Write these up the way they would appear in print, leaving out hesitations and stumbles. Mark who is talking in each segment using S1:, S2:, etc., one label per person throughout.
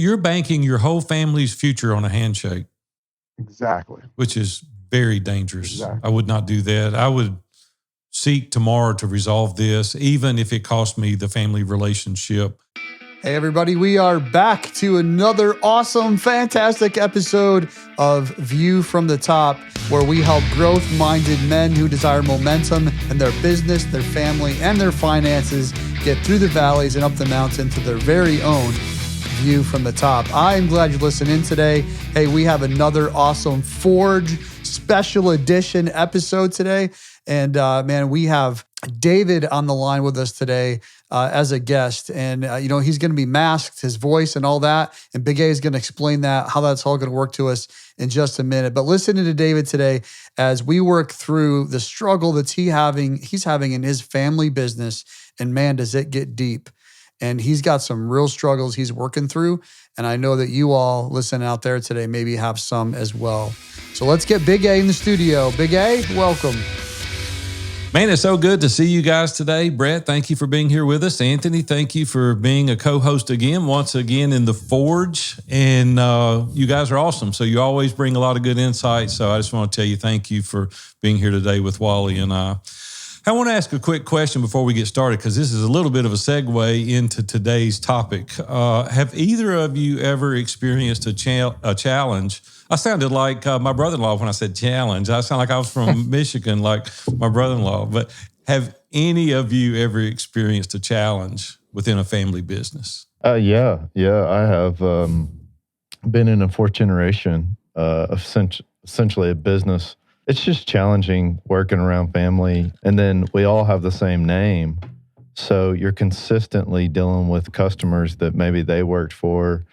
S1: You're banking your whole family's future on a handshake.
S2: Exactly.
S1: Which is very dangerous.
S2: Exactly.
S1: I would not do that. I would seek tomorrow to resolve this, even if it cost me the family relationship.
S3: Hey, everybody, we are back to another awesome, fantastic episode of View from the Top, where we help growth-minded men who desire momentum in their business, their family, and their finances get through the valleys and up the mountain to their very own view from the top. I'm glad you listened in today. Hey, we have another awesome Forge special edition episode today. And man, we have David on the line with us today as a guest. And, he's going to be masked, his voice and all that. And Big A is going to explain that, how that's all going to work to us in just a minute. But listening to David today as we work through the struggle that he's having in his family business. And man, does it get deep. And he's got some real struggles he's working through. And I know that you all listening out there today maybe have some as well. So let's get Big A in the studio. Big A, welcome.
S1: Man, it's so good to see you guys today. Brett, thank you for being here with us. Anthony, thank you for being a co-host once again in the Forge. And you guys are awesome. So you always bring a lot of good insight. So I just want to tell you thank you for being here today with Wally and I. I want to ask a quick question before we get started, because this is a little bit of a segue into today's topic. Have either of you ever experienced a challenge? I sounded like my brother-in-law when I said challenge. I sound like I was from Michigan, like my brother-in-law. But have any of you ever experienced a challenge within a family business?
S4: Yeah. I have been in a fourth generation of essentially a business. It's just challenging working around family. And then we all have the same name. So you're consistently dealing with customers that maybe they worked for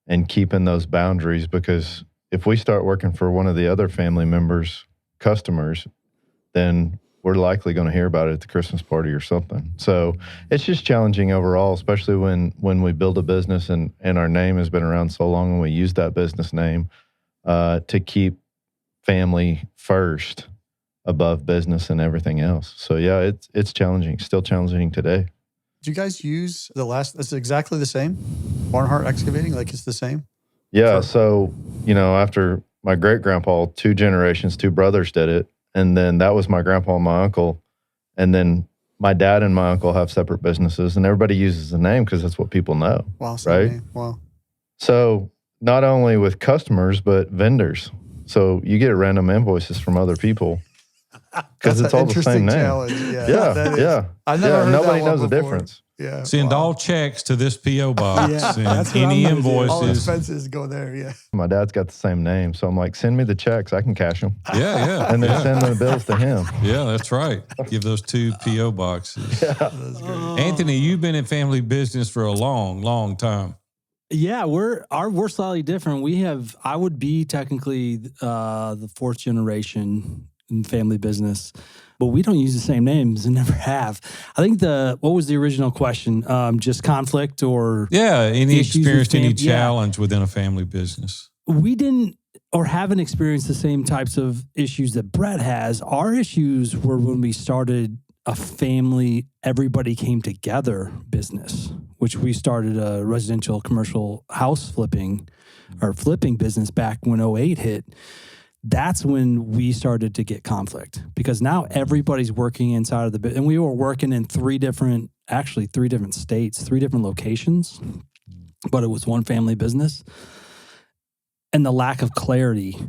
S4: and keeping those boundaries, because if we start working for one of the other family members' customers, then we're likely going to hear about it at the Christmas party or something. So it's just challenging overall, especially when we build a business and our name has been around so long and we use that business name to keep family first above business and everything else. So yeah, it's challenging, still challenging today.
S3: Do you guys use it's exactly the same? Barnhart Excavating, like it's the same?
S4: Yeah, so, after my great-grandpa, 2 generations, 2 brothers did it, and then that was my grandpa and my uncle, and then my dad and my uncle have separate businesses, and everybody uses the name because that's what people know,
S3: wow,
S4: right?
S3: Name. Wow.
S4: So not only with customers, but vendors. So you get random invoices from other people because it's all the same name.
S3: Challenge.
S4: Yeah.
S3: I never heard
S4: nobody
S3: that
S4: knows the
S3: before.
S4: difference.
S3: Yeah.
S1: Send all checks to this P.O. box.
S3: That's
S1: and any invoices.
S3: All expenses go there, yeah.
S4: My dad's got the same name, so I'm like, send me the checks. I can cash them.
S1: Yeah.
S4: And then send the bills to him.
S1: Yeah, that's right. Give those 2 P.O. boxes.
S4: Yeah.
S3: That's great.
S1: Anthony, you've been in family business for a long, long time.
S5: Yeah, we're slightly different. I would be technically the 4th generation in family business, but we don't use the same names and never have. I think what was the original question? Just conflict or
S1: any experienced any challenge within a family business?
S5: We didn't or haven't experienced the same types of issues that Brett has. Our issues were when we started a family, everybody came together business, which we started a residential commercial house flipping business back when 2008 hit. That's when we started to get conflict, because now everybody's working inside of the business. And we were working in 3 different states, 3 different locations, but it was one family business. And the lack of clarity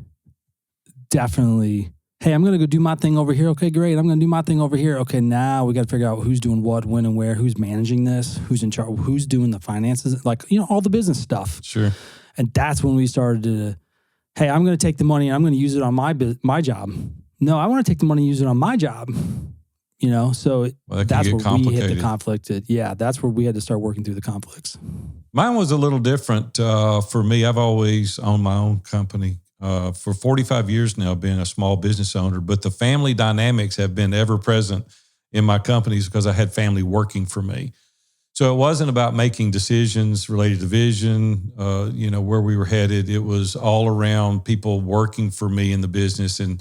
S5: definitely, hey, I'm going to go do my thing over here. Okay, great. I'm going to do my thing over here. Okay, now we got to figure out who's doing what, when, and where, who's managing this, who's in charge, who's doing the finances, all the business stuff.
S1: Sure.
S5: And that's when we started to, hey, I'm going to take the money and I'm going to use it on my job. No, I want to take the money and use it on my job. So that's where we hit the conflict. That's where we had to start working through the conflicts.
S1: Mine was a little different for me. I've always owned my own company. For 45 years now, being a small business owner, but the family dynamics have been ever present in my companies because I had family working for me. So it wasn't about making decisions related to vision, where we were headed. It was all around people working for me in the business and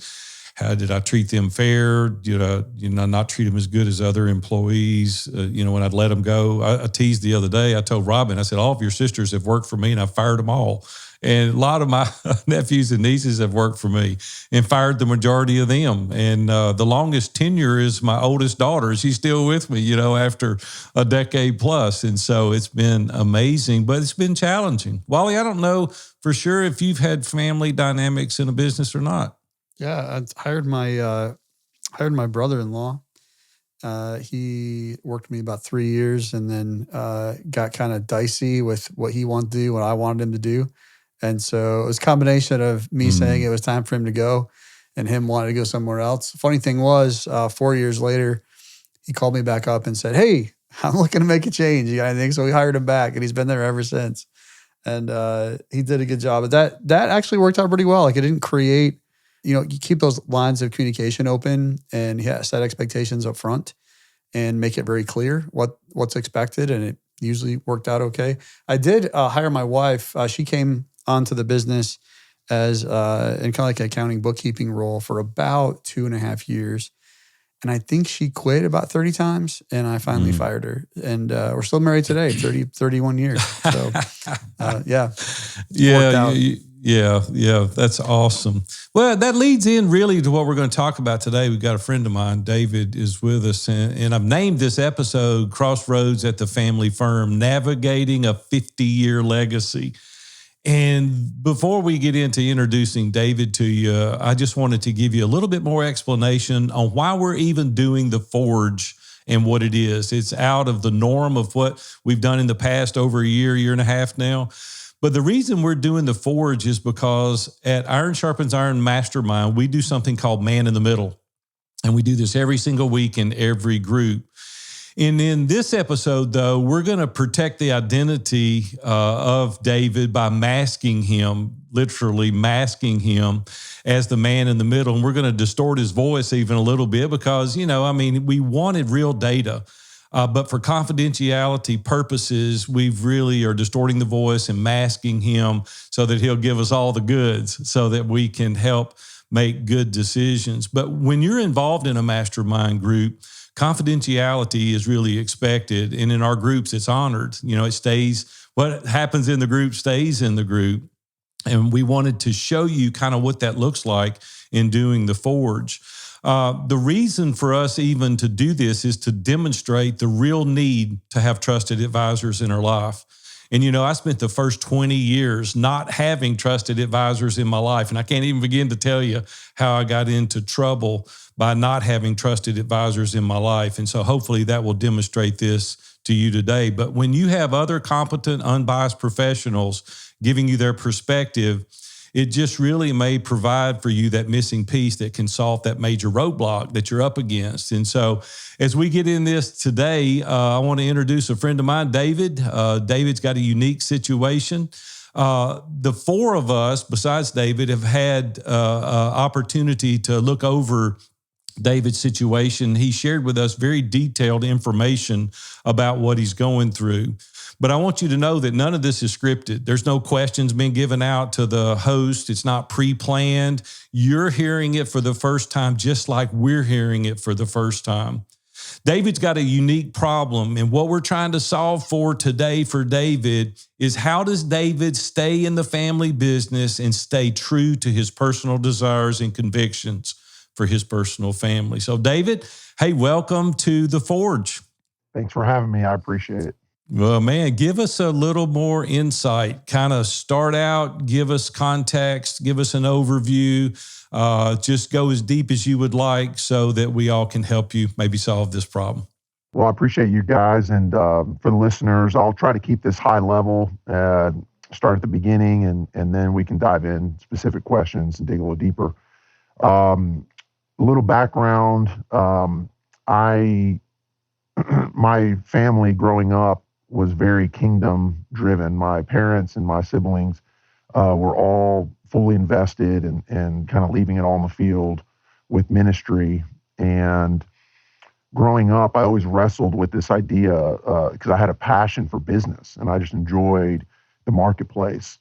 S1: How did I treat them fair? Did I, not treat them as good as other employees? When I'd let them go, I teased the other day. I told Robin, I said, all of your sisters have worked for me and I fired them all. And a lot of my nephews and nieces have worked for me and fired the majority of them. And the longest tenure is my oldest daughter. She's still with me, after a decade plus. And so it's been amazing, but it's been challenging. Wally, I don't know for sure if you've had family dynamics in a business or not.
S3: Yeah, I hired my brother-in-law. He worked with me about 3 years and then got kind of dicey with what he wanted to do, what I wanted him to do. And so it was a combination of me saying it was time for him to go and him wanting to go somewhere else. Funny thing was, 4 years later, he called me back up and said, hey, I'm looking to make a change. You got anything? So we hired him back and he's been there ever since. And he did a good job. But that actually worked out pretty well. Like it didn't create, you keep those lines of communication open and set expectations up front and make it very clear what's expected. And it usually worked out okay. I did hire my wife. She came onto the business as in kind of like an accounting bookkeeping role for about 2.5 years. And I think she quit about 30 times and I finally fired her. And we're still married today, 31 years. So yeah.
S1: Yeah. That's awesome. Well, that leads in really to what we're going to talk about today. We've got a friend of mine, David, is with us. And I've named this episode Crossroads at the Family Firm, Navigating a 50-Year Legacy. And before we get into introducing David to you, I just wanted to give you a little bit more explanation on why we're even doing the Forge and what it is. It's out of the norm of what we've done in the past over a year and a half now. But the reason we're doing the Forge is because at Iron Sharpens Iron Mastermind, we do something called Man in the Middle. And we do this every single week in every group. And in this episode, though, we're going to protect the identity of David by masking him, literally masking him as the man in the middle. And we're going to distort his voice even a little bit because, we wanted real data. But for confidentiality purposes, we've really are distorting the voice and masking him so that he'll give us all the goods so that we can help make good decisions. But when you're involved in a mastermind group, confidentiality is really expected. And in our groups, it's honored. It stays, what happens in the group stays in the group. And we wanted to show you kind of what that looks like in doing the Forge. The reason for us even to do this is to demonstrate the real need to have trusted advisors in our life. And, I spent the first 20 years not having trusted advisors in my life. And I can't even begin to tell you how I got into trouble by not having trusted advisors in my life. And so hopefully that will demonstrate this to you today. But when you have other competent, unbiased professionals giving you their perspective, it just really may provide for you that missing piece that can solve that major roadblock that you're up against. And so as we get in this today, I want to introduce a friend of mine, David. David's got a unique situation. The four of us, besides David, have had opportunity to look over David's situation. He shared with us very detailed information about what he's going through. But I want you to know that none of this is scripted. There's no questions being given out to the host. It's not pre-planned. You're hearing it for the first time, just like we're hearing it for the first time. David's got a unique problem. And what we're trying to solve for today for David is how does David stay in the family business and stay true to his personal desires and convictions for his personal family. So David, hey, welcome to The Forge.
S2: Thanks for having me. I appreciate it.
S1: Well, man, give us a little more insight. Kind of start out, give us context, give us an overview. Just go as deep as you would like so that we all can help you maybe solve this problem.
S2: Well, I appreciate you guys. And for the listeners, I'll try to keep this high level, start at the beginning, and then we can dive in specific questions and dig a little deeper. A little background. My family growing up was very kingdom driven. My parents and my siblings were all fully invested and kind of leaving it all in the field with ministry. And growing up, I always wrestled with this idea because I had a passion for business and I just enjoyed the marketplace.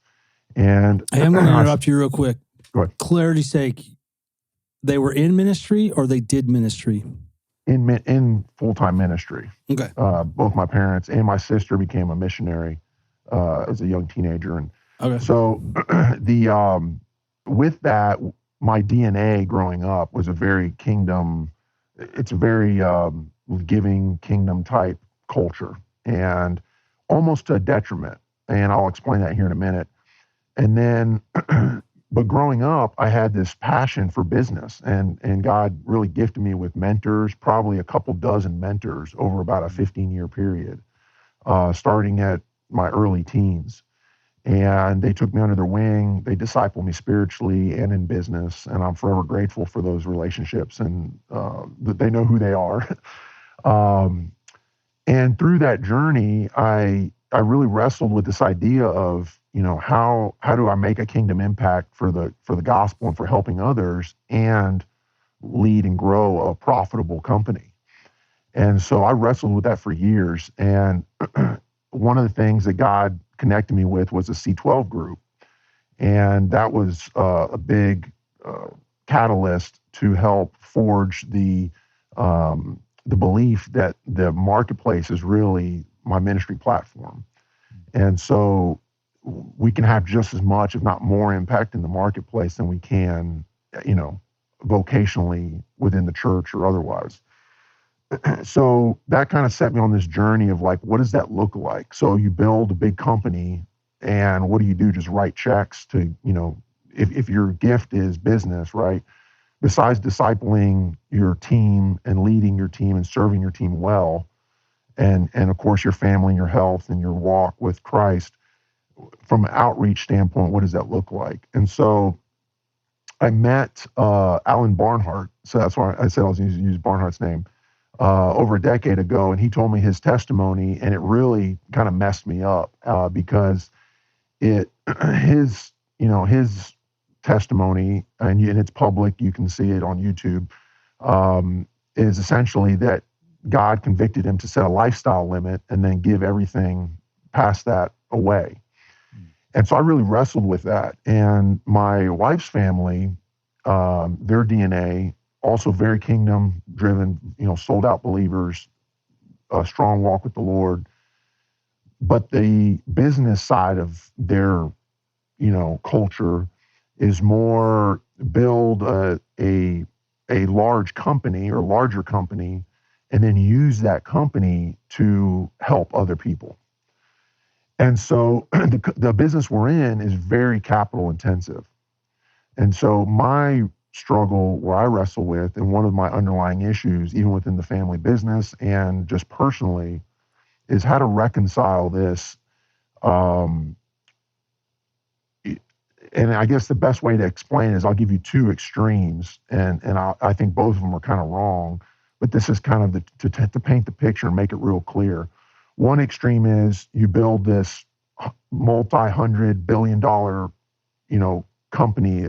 S2: And
S5: hey, I'm going to interrupt you real quick.
S2: Go ahead.
S5: Clarity's sake, they were in ministry or they did ministry?
S2: In full-time ministry.
S5: Okay.
S2: Both my parents and my sister became a missionary as a young teenager. And
S5: Okay.
S2: so with that, my DNA growing up was a very it's a very giving kingdom type culture, and almost to a detriment. And I'll explain that here in a minute. And then, but growing up, I had this passion for business, and God really gifted me with mentors, probably a couple dozen mentors over about a 15-year period, starting at my early teens. And they took me under their wing. They discipled me spiritually and in business, and I'm forever grateful for those relationships, and that they know who they are. And through that journey, I really wrestled with this idea of, how do I make a kingdom impact for the gospel and for helping others and lead and grow a profitable company. And so I wrestled with that for years. And one of the things that God connected me with was a C12 group. And that was a big catalyst to help forge the belief that the marketplace is really my ministry platform. And so we can have just as much, if not more, impact in the marketplace than we can, vocationally within the church or otherwise. So that kind of set me on this journey of like, what does that look like? So you build a big company, and what do you do? Just write checks to, if your gift is business, right? Besides discipling your team and leading your team and serving your team well, and of course your family and your health and your walk with Christ, from an outreach standpoint, what does that look like? And so I met Alan Barnhart. So that's why I said I was going to use Barnhart's name over a decade ago. And he told me his testimony, and it really kind of messed me up because his testimony, and it's public, you can see it on YouTube, is essentially that God convicted him to set a lifestyle limit and then give everything past that away. And so I really wrestled with that. And my wife's family, their DNA, also very kingdom driven, sold out believers, a strong walk with the Lord. But the business side of their, culture is more build a large company or larger company, and then use that company to help other people. And so the business we're in is very capital intensive. And so my struggle, where I wrestle with, and one of my underlying issues, even within the family business and just personally, is how to reconcile this. And I guess the best way to explain is I'll give you two extremes, and I think both of them are kind of wrong, but this is kind of to paint the picture and make it real clear. One extreme is you build this multi-$100 billion, company,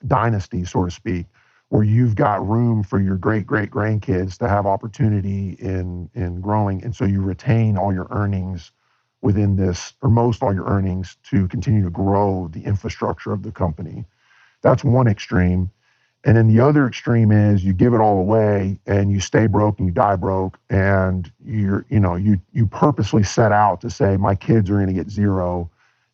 S2: dynasty, so to speak, where you've got room for your great-great-grandkids to have opportunity in growing. And so you retain all your earnings within this, or most all your earnings, to continue to grow the infrastructure of the company. That's one extreme. And then the other extreme is you give it all away and you stay broke and you die broke, and you purposely set out to say, my kids are going to get zero,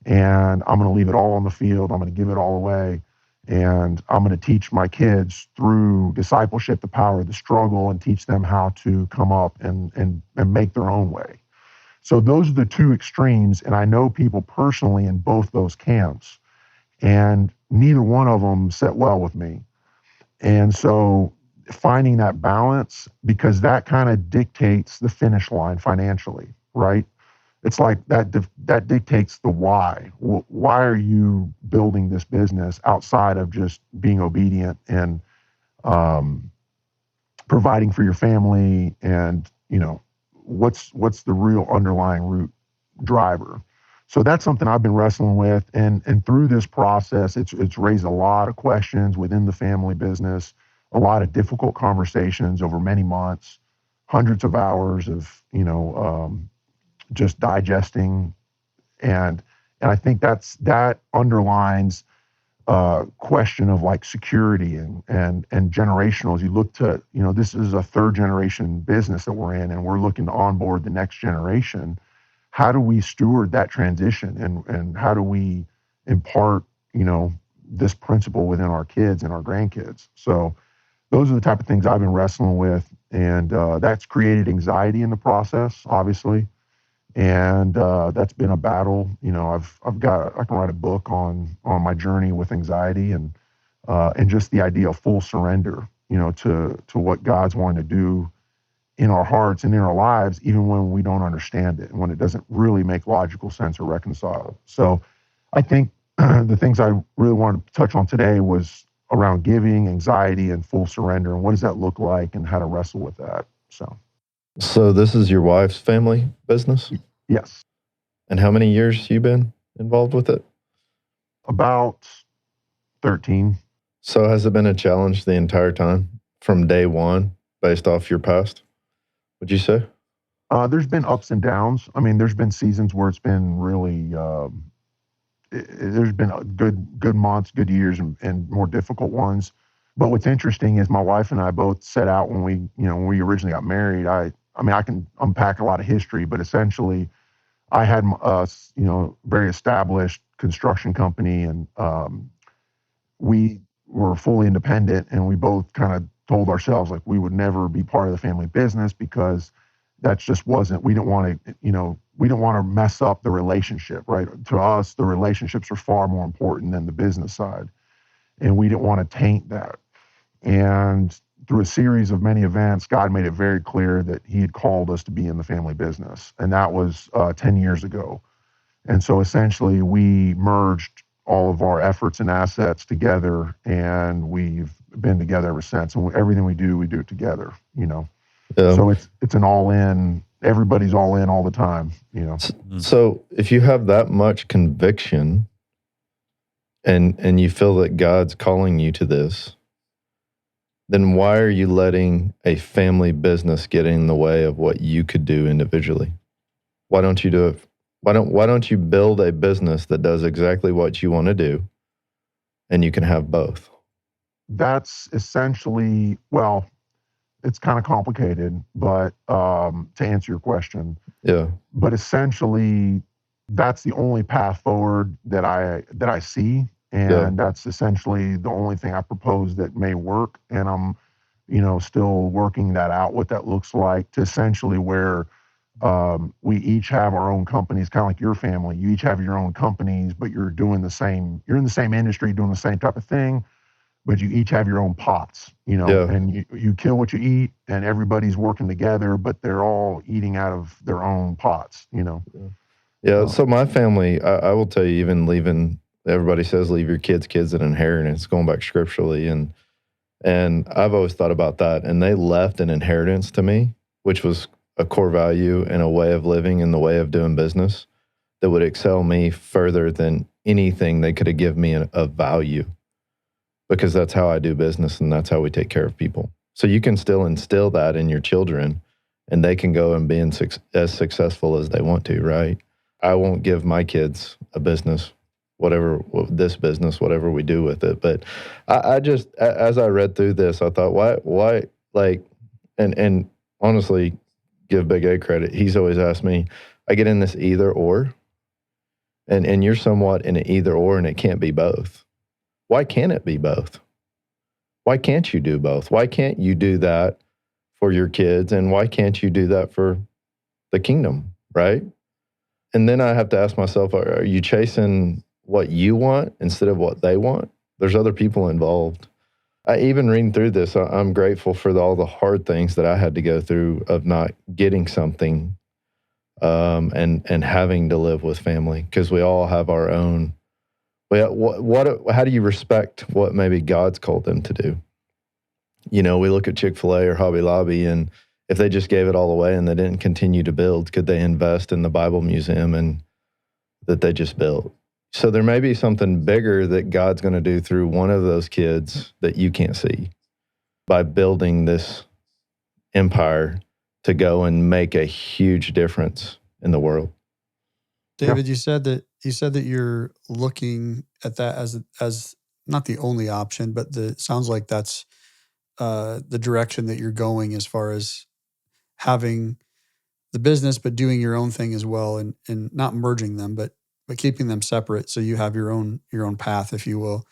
S2: and I'm going to leave it all on the field. I'm going to give it all away, and I'm going to teach my kids through discipleship the power of the struggle and teach them how to come up and make their own way. So those are the two extremes, and I know people personally in both those camps, and neither one of them sit well with me. And so finding that balance, because that kind of dictates the finish line financially, right? It's like that dictates the why. Why are you building this business outside of just being obedient and providing for your family, and what's the real underlying root driver? So that's something I've been wrestling with, and through this process, it's raised a lot of questions within the family business, a lot of difficult conversations over many months, hundreds of hours of just digesting, and I think that underlines question of like security and generational. As you look to, this is a third generation business that we're in, and we're looking to onboard the next generation. How do we steward that transition, and how do we impart, this principle within our kids and our grandkids? So those are the type of things I've been wrestling with, and that's created anxiety in the process, obviously. And that's been a battle. I can write a book on my journey with anxiety and just the idea of full surrender, to what God's wanting to do in our hearts and in our lives, even when we don't understand it and when it doesn't really make logical sense or reconcile. So I think the things I really wanted to touch on today was around giving, anxiety, and full surrender, and what does that look like and how to wrestle with that.
S4: So this is your wife's family business?
S2: Yes.
S4: And how many years you been involved with it?
S2: About 13.
S4: So has it been a challenge the entire time from day one based off your past, would you say?
S2: There's been ups and downs. I mean, there's been seasons where it's been really, there's been good months, good years, and more difficult ones. But what's interesting is my wife and I both set out when we originally got married. I mean, I can unpack a lot of history, but essentially I had a very established construction company, and we were fully independent, and we both kind of told ourselves like we would never be part of the family business because that just wasn't, we didn't want to mess up the relationship, right? To us, the relationships are far more important than the business side. And we didn't want to taint that. And through a series of many events, God made it very clear that he had called us to be in the family business. And that was 10 years ago. And so essentially we merged all of our efforts and assets together, and we've been together ever since. And everything we do it together, Yeah. So it's an all in, everybody's all in all the time,
S4: So if you have that much conviction and you feel that God's calling you to this, then why are you letting a family business get in the way of what you could do individually? Why don't you do it? Why don't you build a business that does exactly what you want to do, and you can have both?
S2: That's essentially, well, it's kind of complicated, but to answer your question,
S4: yeah.
S2: But essentially, that's the only path forward that I see, and that's essentially the only thing I propose that may work. And I'm, still working that out, what that looks like, to essentially where we each have our own companies, kind of like your family. You each have your own companies, but you're in the same industry, doing the same type of thing, but you each have your own pots, and you kill what you eat, and everybody's working together, but they're all eating out of their own pots,
S4: Yeah. So my family, I will tell you, even leaving, everybody says leave your kids an inheritance, going back scripturally. And I've always thought about that. And they left an inheritance to me, which was a core value and a way of living and the way of doing business that would excel me further than anything they could have given me of value. Because that's how I do business, and that's how we take care of people. So you can still instill that in your children, and they can go and be as successful as they want to, right? I won't give my kids a business, whatever we do with it. But I just, as I read through this, I thought, why, like, and honestly, give Big A credit. He's always asked me, I get in this either or, and you're somewhat in an either or, and it can't be both. Why can't it be both? Why can't you do both? Why can't you do that for your kids? And why can't you do that for the kingdom, right? And then I have to ask myself, are you chasing what you want instead of what they want? There's other people involved. I even reading through this, I'm grateful for all the hard things that I had to go through of not getting something and having to live with family, because we all have our own. How do you respect what maybe God's called them to do? We look at Chick-fil-A or Hobby Lobby, and if they just gave it all away and they didn't continue to build, could they invest in the Bible Museum and that they just built? So there may be something bigger that God's going to do through one of those kids that you can't see by building this empire to go and make a huge difference in the world.
S3: David, you said that you're looking at that as not the only option, but sounds like that's the direction that you're going as far as having the business, but doing your own thing as well, and not merging them, but keeping them separate. So you have your own path, if you will.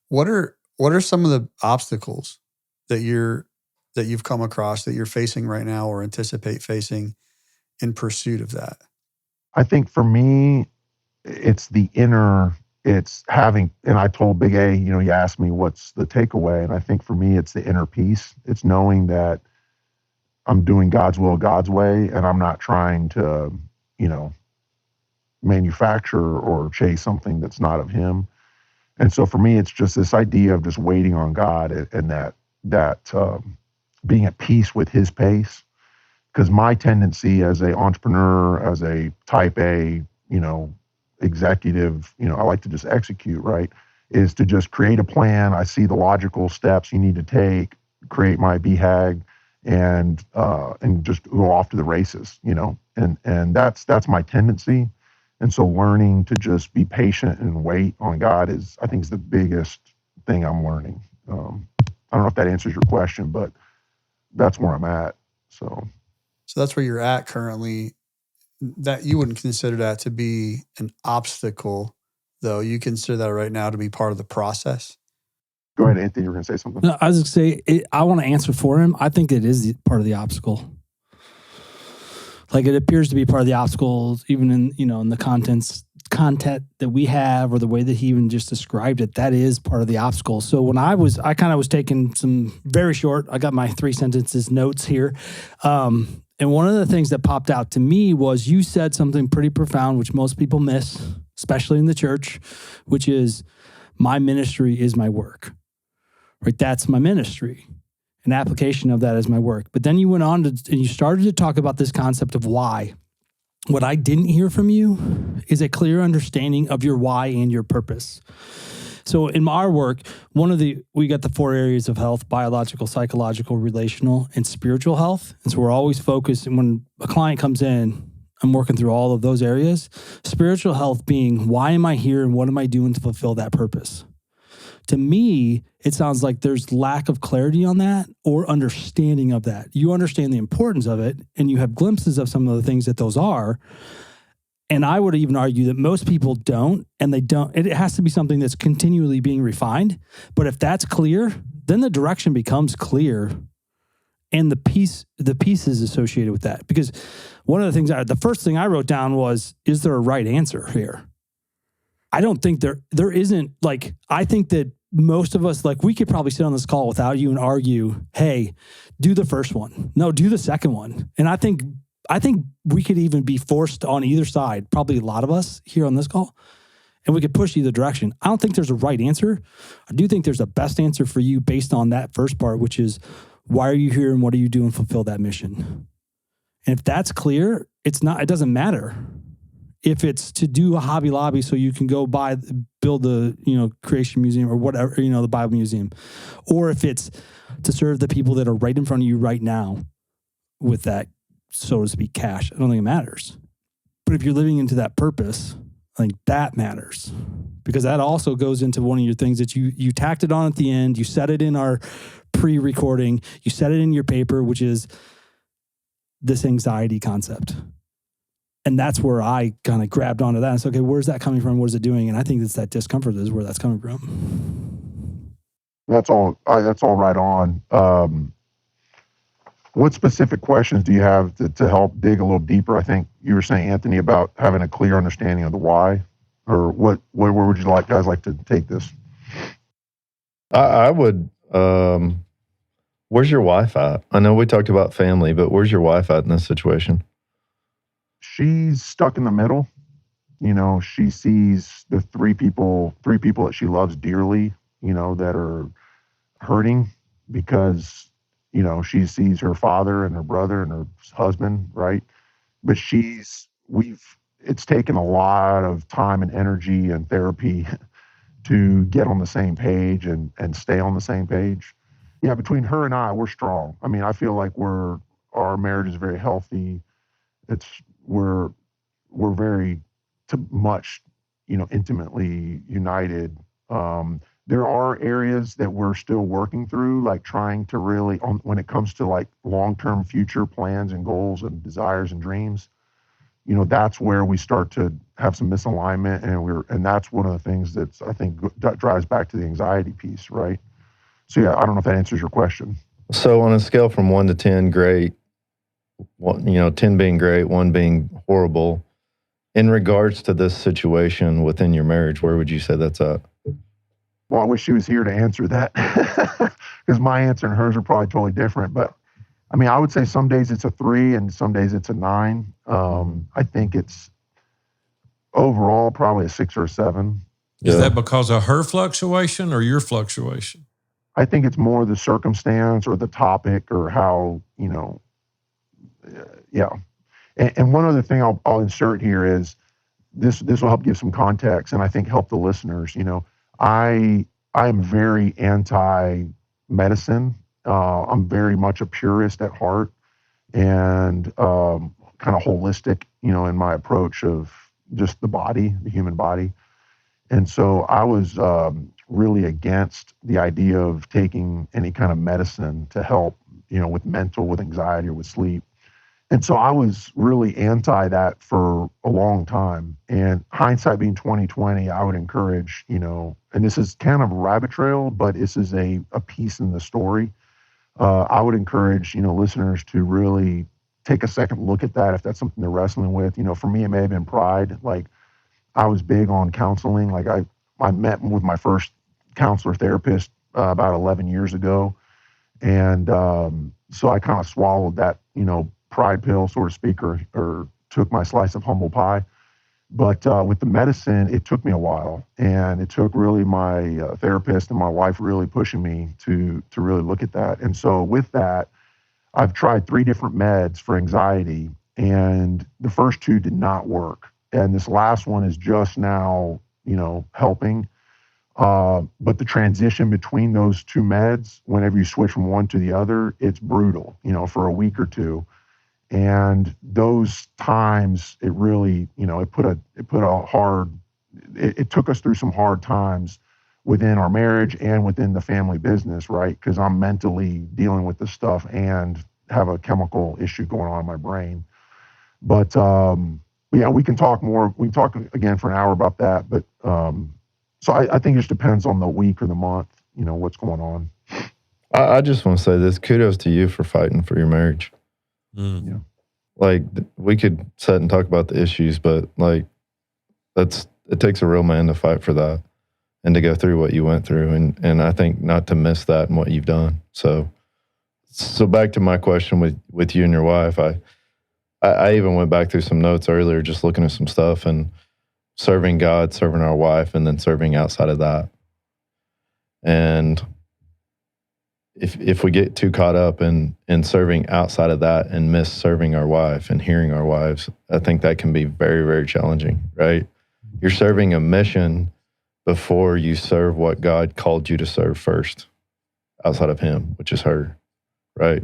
S3: What are some of the obstacles that you've come across that you're facing right now or anticipate facing in pursuit of that?
S2: I think for me, it's the inner, it's having, and I told Big A, he asked me what's the takeaway. And I think for me, it's the inner peace. It's knowing that I'm doing God's will, God's way, and I'm not trying to, manufacture or chase something that's not of Him. And so for me, it's just this idea of just waiting on God and that being at peace with His pace. Because my tendency as an entrepreneur, as a type A, executive, I like to just execute, right? Is to just create a plan. I see the logical steps you need to take, create my BHAG, and just go off to the races, and that's my tendency. And so learning to just be patient and wait on God I think is the biggest thing I'm learning. I don't know if that answers your question, but that's where I'm at. So
S3: that's where you're at currently. That you wouldn't consider that to be an obstacle, though. You consider that right now to be part of the process.
S2: Go ahead, Anthony. You were going to say something.
S5: No, I was going to say, I want to answer for him. I think it is part of the obstacle. Like, it appears to be part of the obstacles, even in, in the content that we have, or the way that he even just described it, that is part of the obstacle. So when I kind of was taking some very short, I got my 3 sentences notes here. And one of the things that popped out to me was you said something pretty profound, which most people miss, especially in the church, which is, my ministry is my work, right? That's my ministry. An application of that is my work. But then you went on and you started to talk about this concept of why. What I didn't hear from you is a clear understanding of your why and your purpose. So in our work, we got the 4 areas of health: biological, psychological, relational, and spiritual health. And so we're always focused. And when a client comes in, I'm working through all of those areas. Spiritual health being, why am I here and what am I doing to fulfill that purpose? To me, it sounds like there's lack of clarity on that or understanding of that. You understand the importance of it, and you have glimpses of some of the things that those are. And I would even argue that most people don't, and they don't. It has to be something that's continually being refined. But if that's clear, then the direction becomes clear, and the pieces associated with that. Because one of the things, the first thing I wrote down was, is there a right answer here? I don't think there isn't. Like, I think that most of us, like, we could probably sit on this call without you and argue, hey, do the first one. No, do the second one. And I think we could even be forced on either side, probably a lot of us here on this call, and we could push either direction. I don't think there's a right answer. I do think there's a best answer for you based on that first part, which is, why are you here and what are you doing to fulfill that mission? And if that's clear, it doesn't matter if it's to do a Hobby Lobby so you can go build the, Creation Museum or whatever, the Bible Museum, or if it's to serve the people that are right in front of you right now with that, so to speak, cash. I don't think it matters. But if you're living into that purpose, I think that matters, because that also goes into one of your things that you tacked it on at the end. You said it in our pre-recording. You said it in your paper, which is this anxiety concept. And that's where I kind of grabbed onto that and said, okay, where's that coming from? What is it doing? And I think it's that discomfort is where that's coming from.
S2: That's all right on. What specific questions do you have to help dig a little deeper? I think you were saying, Anthony, about having a clear understanding of the why, or where would you guys like to take this?
S4: I would, where's your wife at? I know we talked about family, but where's your wife at in this situation?
S2: She's stuck in the middle. She sees the three people that she loves dearly, that are hurting because, she sees her father and her brother and her husband, right? But it's taken a lot of time and energy and therapy to get on the same page and stay on the same page. Yeah, between her and I, we're strong. I mean, I feel like our marriage is very healthy. We're very much, intimately united. There are areas that we're still working through, like trying to really, when it comes to like long-term future plans and goals and desires and dreams, that's where we start to have some misalignment, and that's one of the things that's, I think, that drives back to the anxiety piece, right? So yeah, I don't know if that answers your question.
S4: So on a scale from 1 to 10, great, 10 being great, 1 being horrible, in regards to this situation within your marriage, where would you say that's at?
S2: Well, I wish she was here to answer that, because my answer and hers are probably totally different. But I mean, I would say some days it's a 3 and some days it's a 9. I think it's overall probably a 6 or a 7.
S1: Is that because of her fluctuation or your fluctuation?
S2: I think it's more the circumstance or the topic or how, yeah. And one other thing I'll insert here is this will help give some context, and I think help the listeners. I am very anti-medicine. I'm very much a purist at heart, and kind of holistic, in my approach of just the human body. And so I was really against the idea of taking any kind of medicine to help, with anxiety or with sleep. And so I was really anti that for a long time. And hindsight being 2020, I would encourage, and this is kind of a rabbit trail, but this is a piece in the story. I would encourage, listeners to really take a second look at that if that's something they're wrestling with. For me, it may have been pride. Like, I was big on counseling. Like, I met with my first counselor therapist about 11 years ago. And so I kind of swallowed that, pride pill, so to speak, or took my slice of humble pie. But with the medicine, it took me a while. And it took really my therapist and my wife really pushing me to really look at that. And so with that, I've tried 3 different meds for anxiety, and the first 2 did not work. And this last one is just now, helping. But the transition between those 2 meds, whenever you switch from one to the other, it's brutal, for a week or 2. And those times, it really, it took us through some hard times within our marriage and within the family business, right? Because I'm mentally dealing with this stuff and have a chemical issue going on in my brain. But yeah, we can talk more. We can talk again for an hour about that. But so I think it just depends on the week or the month, what's going on.
S4: I just want to say this. Kudos to you for fighting for your marriage.
S2: Yeah.
S4: Like, we could sit and talk about the issues, but like, it takes a real man to fight for that and to go through what you went through. And I think not to miss that and what you've done. So back to my question with you and your wife, I even went back through some notes earlier, just looking at some stuff and serving God, serving our wife, and then serving outside of that. And if we get too caught up in serving outside of that and miss serving our wife and hearing our wives, I think that can be very, very challenging, right? You're serving a mission before you serve what God called you to serve first, outside of Him, which is her, right?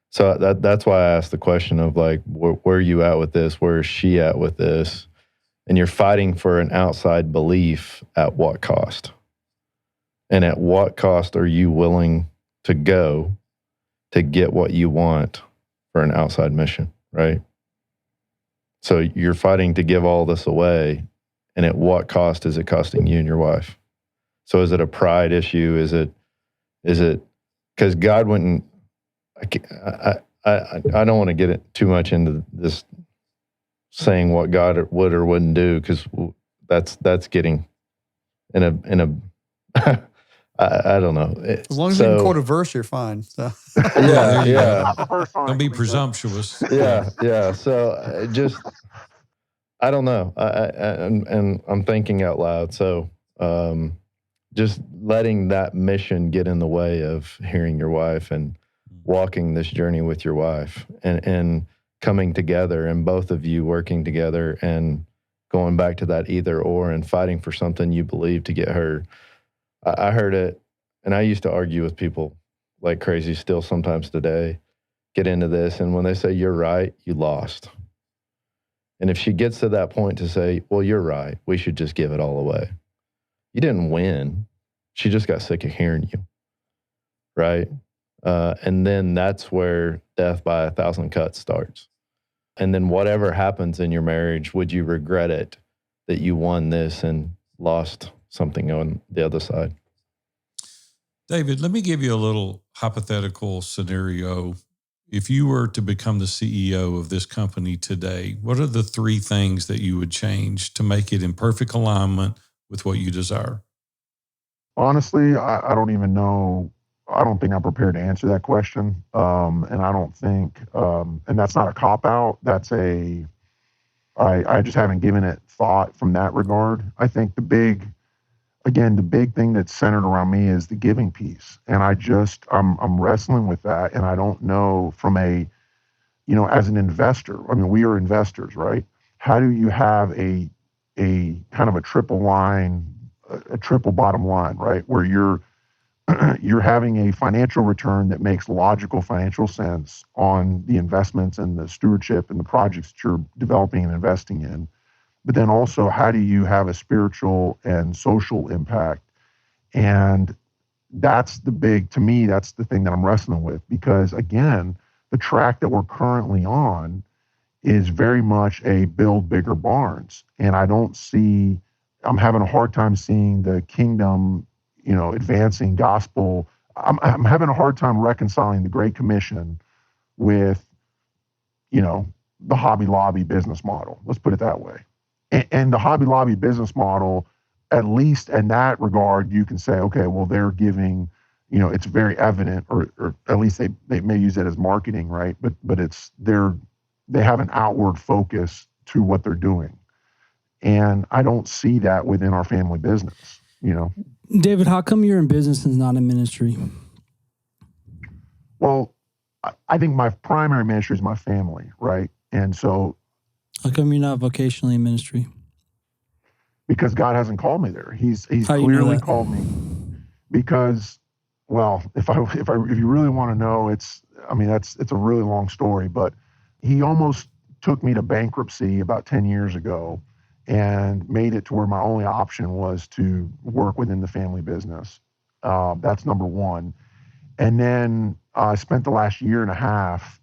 S4: So that's why I asked the question of like, where are you at with this? Where is she at with this? And you're fighting for an outside belief at what cost? And at what cost are you willing to go to get what you want for an outside mission, right? So you're fighting to give all this away, and at what cost is it costing you and your wife? So is it a pride issue? Is it because God wouldn't? I don't want to get it too much into this saying what God would or wouldn't do, because that's getting in a I don't know.
S3: As long as you can quote a verse, you're fine. So.
S4: Yeah.
S1: Don't be presumptuous.
S4: Yeah. So just, I don't know. And I'm thinking out loud. So just letting that mission get in the way of hearing your wife and walking this journey with your wife and coming together and both of you working together and going back to that either or and fighting for something you believe to get her. I heard it, and I used to argue with people like crazy still sometimes today, get into this, and when they say you're right, you lost. And if she gets to that point to say, well, you're right, we should just give it all away. You didn't win. She just got sick of hearing you, right? And then that's where death by 1,000 cuts starts. And then whatever happens in your marriage, would you regret it that you won this and lost something on the other side?
S1: David, let me give you a little hypothetical scenario. If you were to become the CEO of this company today, what are the 3 things that you would change to make it in perfect alignment with what you desire?
S2: Honestly, I don't even know. I don't think I'm prepared to answer that question. And I don't think, and that's not a cop out. I just haven't given it thought from that regard. I think the big thing that's centered around me is the giving piece. And I'm wrestling with that. And I don't know from as an investor, I mean, we are investors, right? How do you have a kind of a triple bottom line, right? Where you're having a financial return that makes logical financial sense on the investments and the stewardship and the projects that you're developing and investing in. But then also, how do you have a spiritual and social impact? And to me, that's the thing that I'm wrestling with, because again, the track that we're currently on is very much a build bigger barns. And I'm having a hard time seeing the kingdom, advancing gospel. I'm having a hard time reconciling the Great Commission with, the Hobby Lobby business model. Let's put it that way. And the Hobby Lobby business model, at least in that regard, you can say, okay, well, they're giving, it's very evident, or at least they may use it as marketing, right? But they have an outward focus to what they're doing. And I don't see that within our family business,
S5: David, how come you're in business and not in ministry?
S2: Well, I think my primary ministry is my family, right? And so,
S5: how come you're not vocationally in ministry?
S2: Because God hasn't called me there. He's
S5: How
S2: clearly called me. Because, well, if you really want to know, it's a really long story, but he almost took me to bankruptcy about 10 years ago and made it to where my only option was to work within the family business. That's number one. And then I spent the last year and a half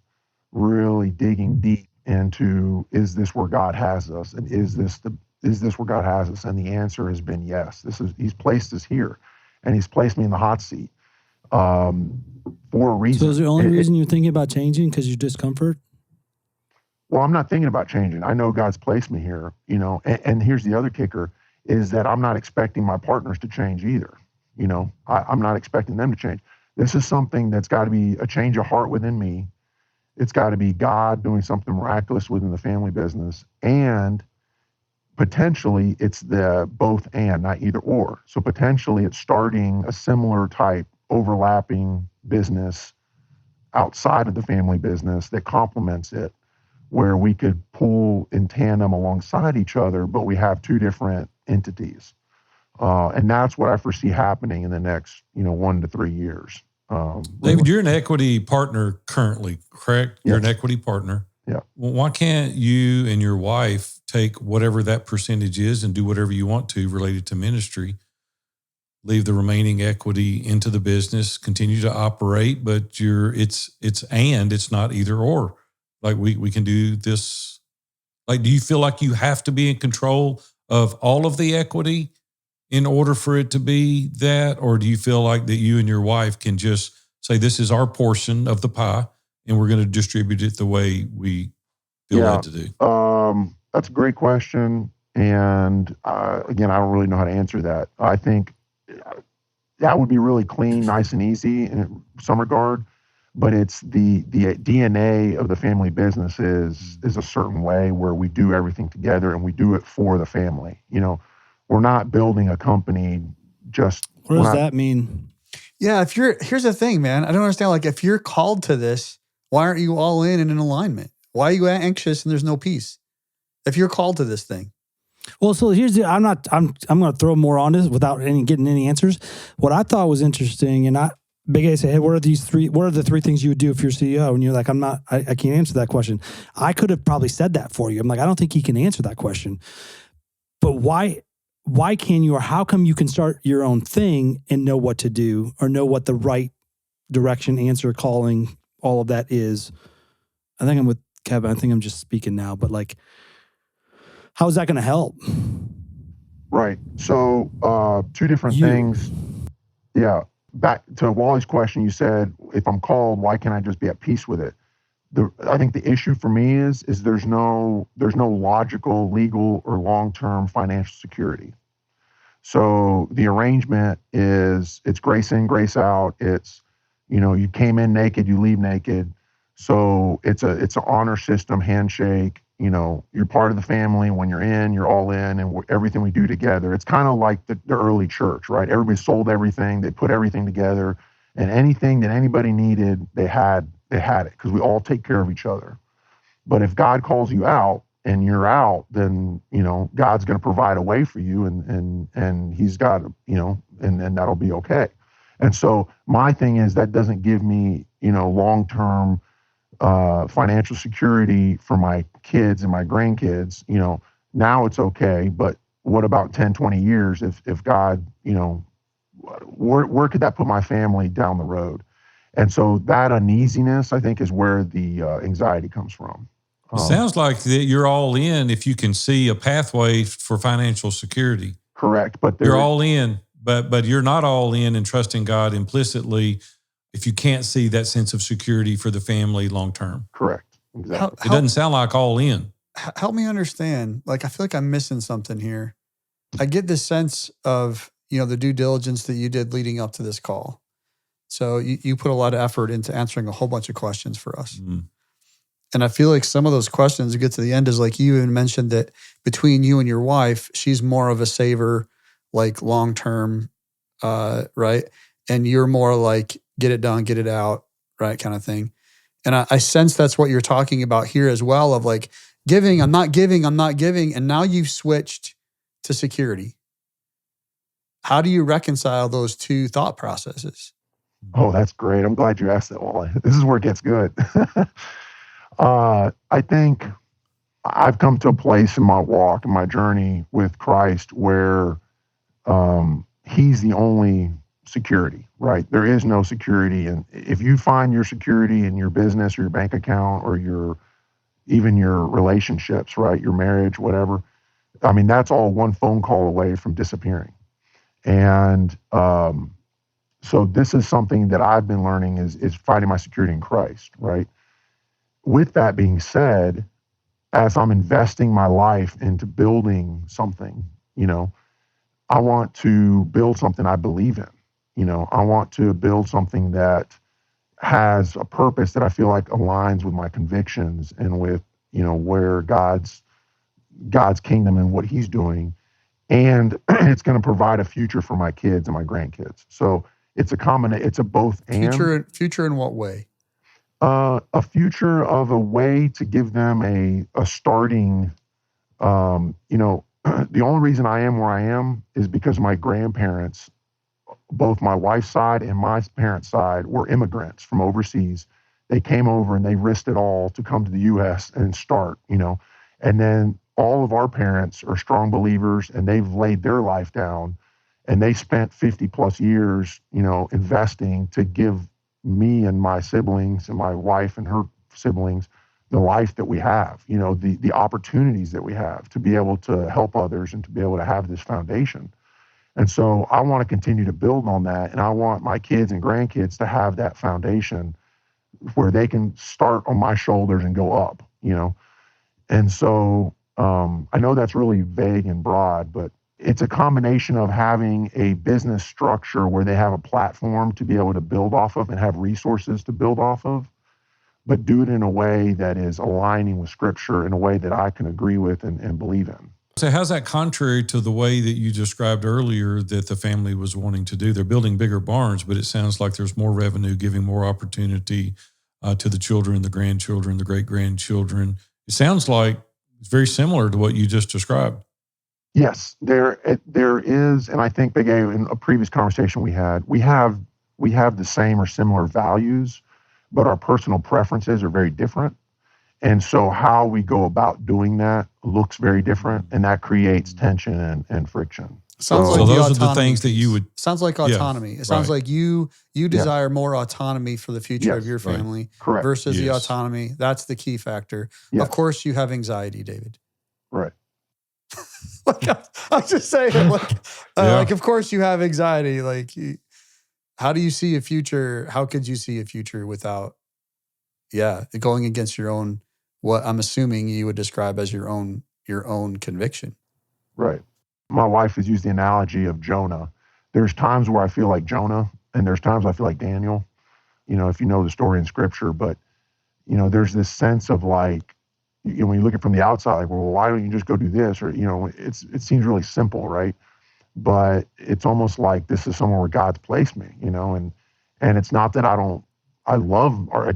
S2: really digging deep into, is this where God has us? And is this where God has us? And the answer has been yes. He's placed us here, and he's placed me in the hot seat for a reason.
S5: So is the only reason you're thinking about changing because your discomfort?
S2: Well, I'm not thinking about changing. I know God's placed me here, and here's the other kicker, is that I'm not expecting my partners to change either. I'm not expecting them to change. This is something that's got to be a change of heart within me. It's got to be God doing something miraculous within the family business. And potentially it's the both and, not either or. So potentially it's starting a similar type overlapping business outside of the family business that complements it, where we could pull in tandem alongside each other, but we have 2 different entities. And that's what I foresee happening in the next, 1 to 3 years.
S1: David, you're an equity partner currently, correct? You're an equity partner.
S2: Yeah.
S1: Well, why can't you and your wife take whatever that percentage is and do whatever you want to related to ministry, leave the remaining equity into the business, continue to operate, but it's not either or. Like we can do this. Like, do you feel like you have to be in control of all of the equity in order for it to be that? Or do you feel like that you and your wife can just say, this is our portion of the pie and we're going to distribute it the way we feel led to do?
S2: That's a great question. And again, I don't really know how to answer that. I think that would be really clean, nice and easy in some regard. But it's the DNA of the family business is a certain way where we do everything together and we do it for the family. We're not building a company just.
S5: What does that mean?
S3: Yeah, here's the thing, man. I don't understand. Like, if you're called to this, why aren't you all in and in alignment? Why are you anxious and there's no peace? If you're called to this thing.
S5: Well, so I'm going to throw more on this without getting any answers. What I thought was interesting, and Big A said, hey, what are the 3 things you would do if you're CEO? And you're like, I can't answer that question. I could have probably said that for you. I'm like, I don't think he can answer that question. But why why can you, or how come you can start your own thing and know what to do or know what the right direction, answer, calling, all of that is? I think I'm with Kevin. I think I'm just speaking now, but like, how is that going to help?
S2: Right. So, two different things. Yeah. Back to Wally's question, you said, if I'm called, why can't I just be at peace with it? I think the issue for me is there's no logical, legal, or long-term financial security. So the arrangement is it's grace in, grace out. It's, you came in naked, you leave naked. So it's an honor system, handshake. You're part of the family. When you're in, you're all in, and everything we do together. It's kind of like the early church, right? Everybody sold everything. They put everything together, and anything that anybody needed, they had it because we all take care of each other. But if God calls you out and you're out, then God's going to provide a way for you, and He's got and that'll be okay. And so my thing is that doesn't give me long-term financial security for my kids and my grandkids. Now it's okay, but what about 10, 20 years if God, where could that put my family down the road? And so that uneasiness, I think, is where the anxiety comes from.
S1: It sounds like that you're all in if you can see a pathway for financial security.
S2: Correct. But
S1: you're all in, but you're not all in and trusting God implicitly if you can't see that sense of security for the family long term.
S2: Correct. Exactly.
S1: It doesn't sound like all in.
S3: Help me understand. Like, I feel like I'm missing something here. I get this sense of, the due diligence that you did leading up to this call. So you put a lot of effort into answering a whole bunch of questions for us. Mm. And I feel like some of those questions, you get to the end, is like you even mentioned that between you and your wife, she's more of a saver, like long-term, right? And you're more like, get it done, get it out, right, kind of thing. And I sense that's what you're talking about here as well, of like giving, I'm not giving. And now you've switched to security. How do you reconcile those two thought processes?
S2: Oh, that's great. I'm glad you asked that, Wally. This is where it gets good. I think I've come to a place in my walk, in my journey with Christ, where He's the only security, right? There is no security. And if you find your security in your business or your bank account or even your relationships, right? Your marriage, whatever. I mean, that's all one phone call away from disappearing. And so this is something that I've been learning is finding my security in Christ, right? With that being said, as I'm investing my life into building something, I want to build something I believe in. I want to build something that has a purpose that I feel like aligns with my convictions and with, where God's kingdom and what He's doing. And it's going to provide a future for my kids and my grandkids. So it's a combination. It's a both and.
S3: Future in what way?
S2: A future of a way to give them a starting. The only reason I am where I am is because my grandparents, both my wife's side and my parents' side, were immigrants from overseas. They came over and they risked it all to come to the U.S. and start. And then all of our parents are strong believers, and they've laid their life down, and they spent 50 plus years, investing to give me and my siblings and my wife and her siblings the life that we have, the opportunities that we have to be able to help others and to be able to have this foundation. And so I want to continue to build on that. And I want my kids and grandkids to have that foundation where they can start on my shoulders and go up, And so I know that's really vague and broad, but it's a combination of having a business structure where they have a platform to be able to build off of and have resources to build off of, but do it in a way that is aligning with Scripture in a way that I can agree with and believe in.
S1: So how's that contrary to the way that you described earlier that the family was wanting to do? They're building bigger barns, but it sounds like there's more revenue, giving more opportunity to the children, the grandchildren, the great-grandchildren. It sounds like it's very similar to what you just described.
S2: Yes, there is, and I think in a previous conversation we have the same or similar values, but our personal preferences are very different. And so how we go about doing that looks very different, and that creates tension and friction.
S3: Sounds
S1: So
S3: like the
S1: those are the
S3: autonomy
S1: things that you
S3: piece.
S1: would.
S3: Sounds like
S1: Yeah,
S3: autonomy. It sounds
S1: right.
S3: like you desire more autonomy for the future of
S2: Yes,
S3: your
S1: right.
S3: family
S2: Correct.
S3: versus the
S1: Yes.
S3: autonomy. That's the key factor.
S2: Yes.
S3: Of course, you have anxiety, David.
S2: Right.
S3: Like, I was just saying, like, of course you have anxiety. Like, how do you see a future? How could you see a future without, going against your own, what I'm assuming you would describe as your own conviction?
S2: Right. My wife has used the analogy of Jonah. There's times where I feel like Jonah, and there's times I feel like Daniel, if you know the story in scripture. But, there's this sense of like, when you look at it from the outside, like, well, why don't you just go do this? Or, it seems really simple, right? But it's almost like this is somewhere where God's placed me, and it's not that I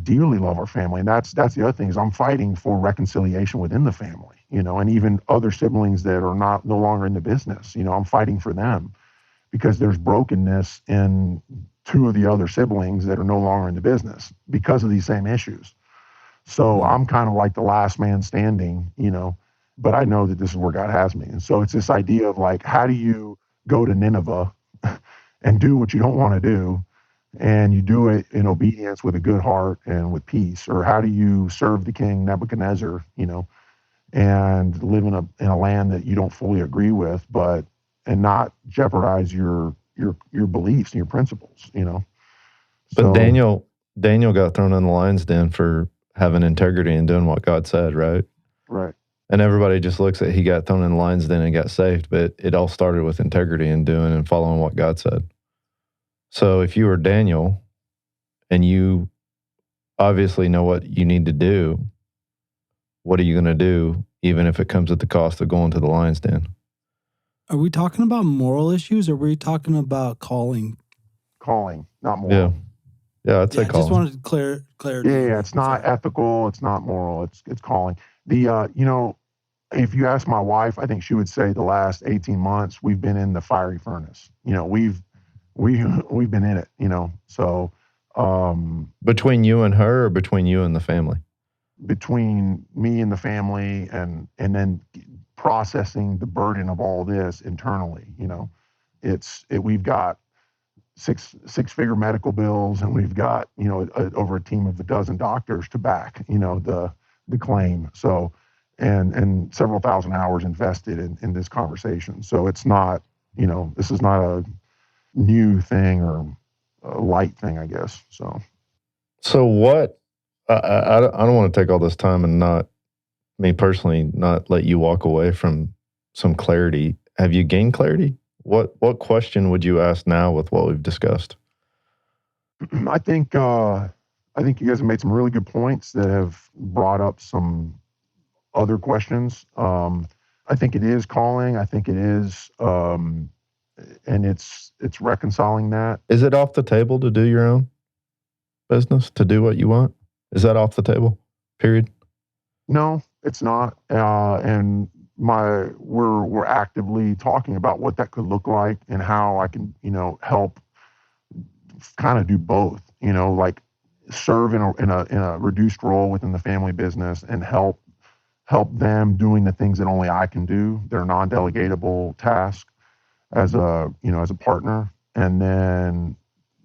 S2: dearly love our family. And that's the other thing is I'm fighting for reconciliation within the family, and even other siblings that are no longer in the business, I'm fighting for them because there's brokenness in two of the other siblings that are no longer in the business because of these same issues. So I'm kind of like the last man standing, but I know that this is where God has me. And so it's this idea of like, how do you go to Nineveh and do what you don't want to do? And you do it in obedience with a good heart and with peace. Or how do you serve the king Nebuchadnezzar, and live in a land that you don't fully agree with, and not jeopardize your beliefs and your principles,
S4: But Daniel got thrown in the lion's den for having integrity and doing what God said, right?
S2: Right.
S4: And everybody just looks at he got thrown in the lion's den and got saved, but it all started with integrity and doing and following what God said. So if you were Daniel and you obviously know what you need to do, what are you going to do, even if it comes at the cost of going to the lion's den?
S5: Are we talking about moral issues or are we talking about calling?
S2: Calling, not moral.
S4: Yeah, I'd say
S5: I
S4: calling.
S5: just wanted clarity.
S2: Yeah, it's not ethical. It's not moral. It's calling. If you ask my wife, I think she would say the last 18 months we've been in the fiery furnace. We've been in it. So
S4: between you and her, or between you and the family?
S2: Between me and the family, and then processing the burden of all this internally. We've got six-figure medical bills, and we've got over a team of a dozen doctors to back the claim. So and several thousand hours invested in this conversation. So it's not this is not a new thing or a light thing, I guess.
S4: So what? I don't want to take all this time and not me personally not let you walk away from some clarity. Have you gained clarity? What question would you ask now with what we've discussed?
S2: I think you guys have made some really good points that have brought up some other questions. I think it is calling. I think it is, and it's reconciling that.
S4: Is it off the table to do your own business, to do what you want? Is that off the table? Period.
S2: No, it's not. And we're actively talking about what that could look like and how I can, help kind of do both, like serve in a reduced role within the family business and help them doing the things that only I can do. They're non-delegatable tasks as a partner, and then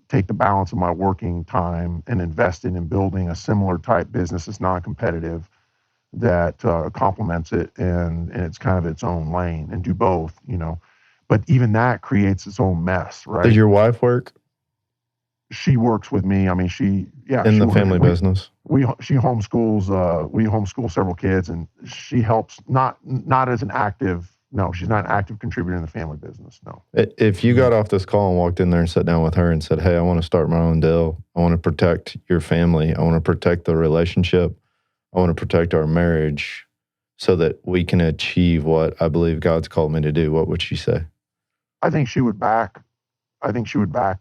S2: take the balance of my working time and invest in building a similar type business that's non-competitive that complements it and it's kind of its own lane, and do both, But even that creates its own mess, right?
S4: Does your wife work?
S2: She works with me. I mean,
S4: in the family business.
S2: She homeschools. We homeschool several kids, and she helps not as an active. No, she's not an active contributor in the family business. No.
S4: If you got off this call and walked in there and sat down with her and said, "Hey, I want to start my own deal. I want to protect your family. I want to protect the relationship. I want to protect our marriage so that we can achieve what I believe God's called me to do," what would she say?
S2: I think she would back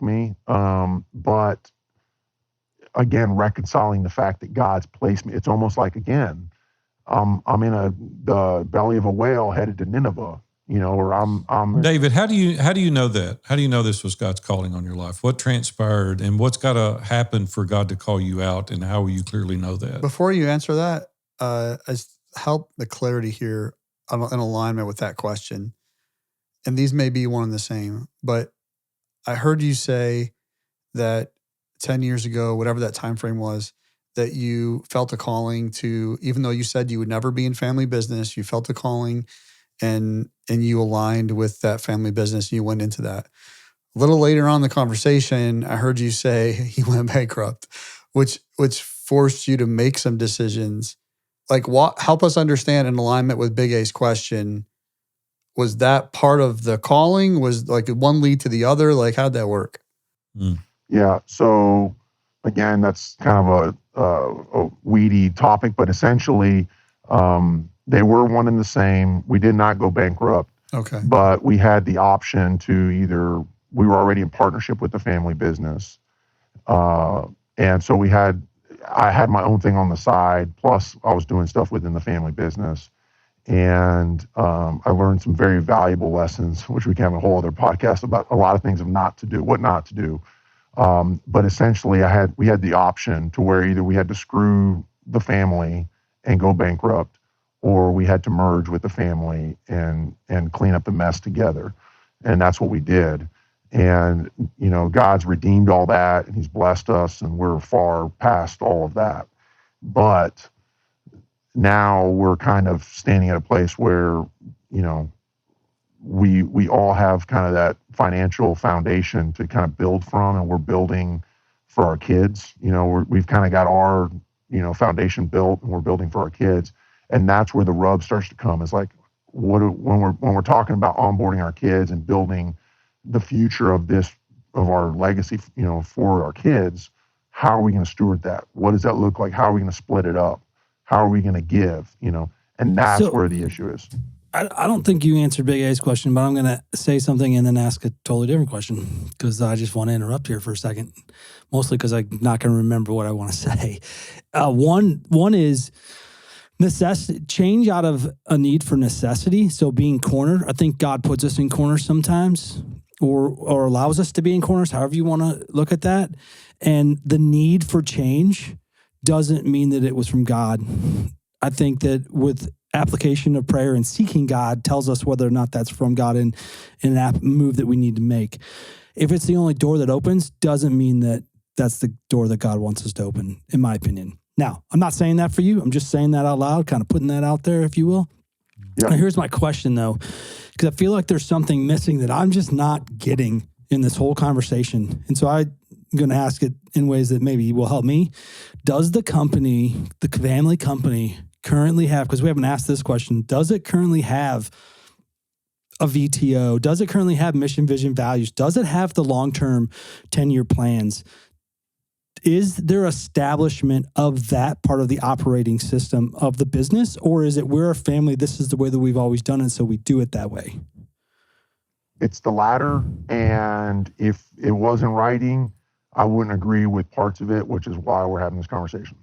S2: me. But again, reconciling the fact that God's placed me, it's almost like, again, I'm in the belly of a whale headed to Nineveh, or I'm
S1: David, how do you know that? How do you know this was God's calling on your life? What transpired and what's got to happen for God to call you out, and how will you clearly know that?
S3: Before you answer that, help the clarity here in alignment with that question. And these may be one and the same, but I heard you say that 10 years ago, whatever that time frame was, that you felt a calling to, even though you said you would never be in family business, you felt a calling and you aligned with that family business and you went into that. A little later on in the conversation, I heard you say you went bankrupt, which forced you to make some decisions. Like, what? Help us understand in alignment with Big A's question. Was that part of the calling? Was like one lead to the other? Like, how'd that work?
S2: Yeah. So again, that's kind of a weedy topic, but essentially, they were one and the same. We did not go bankrupt.
S3: Okay.
S2: But we had the option to either, we were already in partnership with the family business. And so I had my own thing on the side, plus I was doing stuff within the family business. And I learned some very valuable lessons, which we can have a whole other podcast about a lot of things of what not to do. But essentially we had the option to where either we had to screw the family and go bankrupt, or we had to merge with the family and clean up the mess together. And that's what we did. And, God's redeemed all that and he's blessed us and we're far past all of that. But now we're kind of standing at a place where, we all have kind of that financial foundation to kind of build from, and we're building for our kids. We've kind of got our, foundation built and we're building for our kids. And that's where the rub starts to come. Is like, when we're talking about onboarding our kids and building the future of our legacy, for our kids, how are we going to steward that? What does that look like? How are we going to split it up? How are we going to give? And that's where the issue is.
S5: I don't think you answered Big A's question, but I'm going to say something and then ask a totally different question because I just want to interrupt here for a second, mostly because I'm not going to remember what I want to say. One is necessity, change out of a need for necessity. So being cornered, I think God puts us in corners sometimes or allows us to be in corners, however you want to look at that. And the need for change doesn't mean that it was from God. I think that with application of prayer and seeking God tells us whether or not that's from God in an move that we need to make. If it's the only door that opens, doesn't mean that that's the door that God wants us to open, in my opinion. Now, I'm not saying that for you. I'm just saying that out loud, kind of putting that out there, if you will. Yeah. Now, here's my question, though, because I feel like there's something missing that I'm just not getting in this whole conversation. And so I'm going to ask it in ways that maybe will help me. Does the family company, currently have, because we haven't asked this question, does it currently have a VTO? Does it currently have mission, vision, values? Does it have the long-term 10-year plans? Is there establishment of that part of the operating system of the business? Or is it we're a family, this is the way that we've always done it, so we do it that way?
S2: It's the latter. And if it wasn't writing, I wouldn't agree with parts of it, which is why we're having this conversation.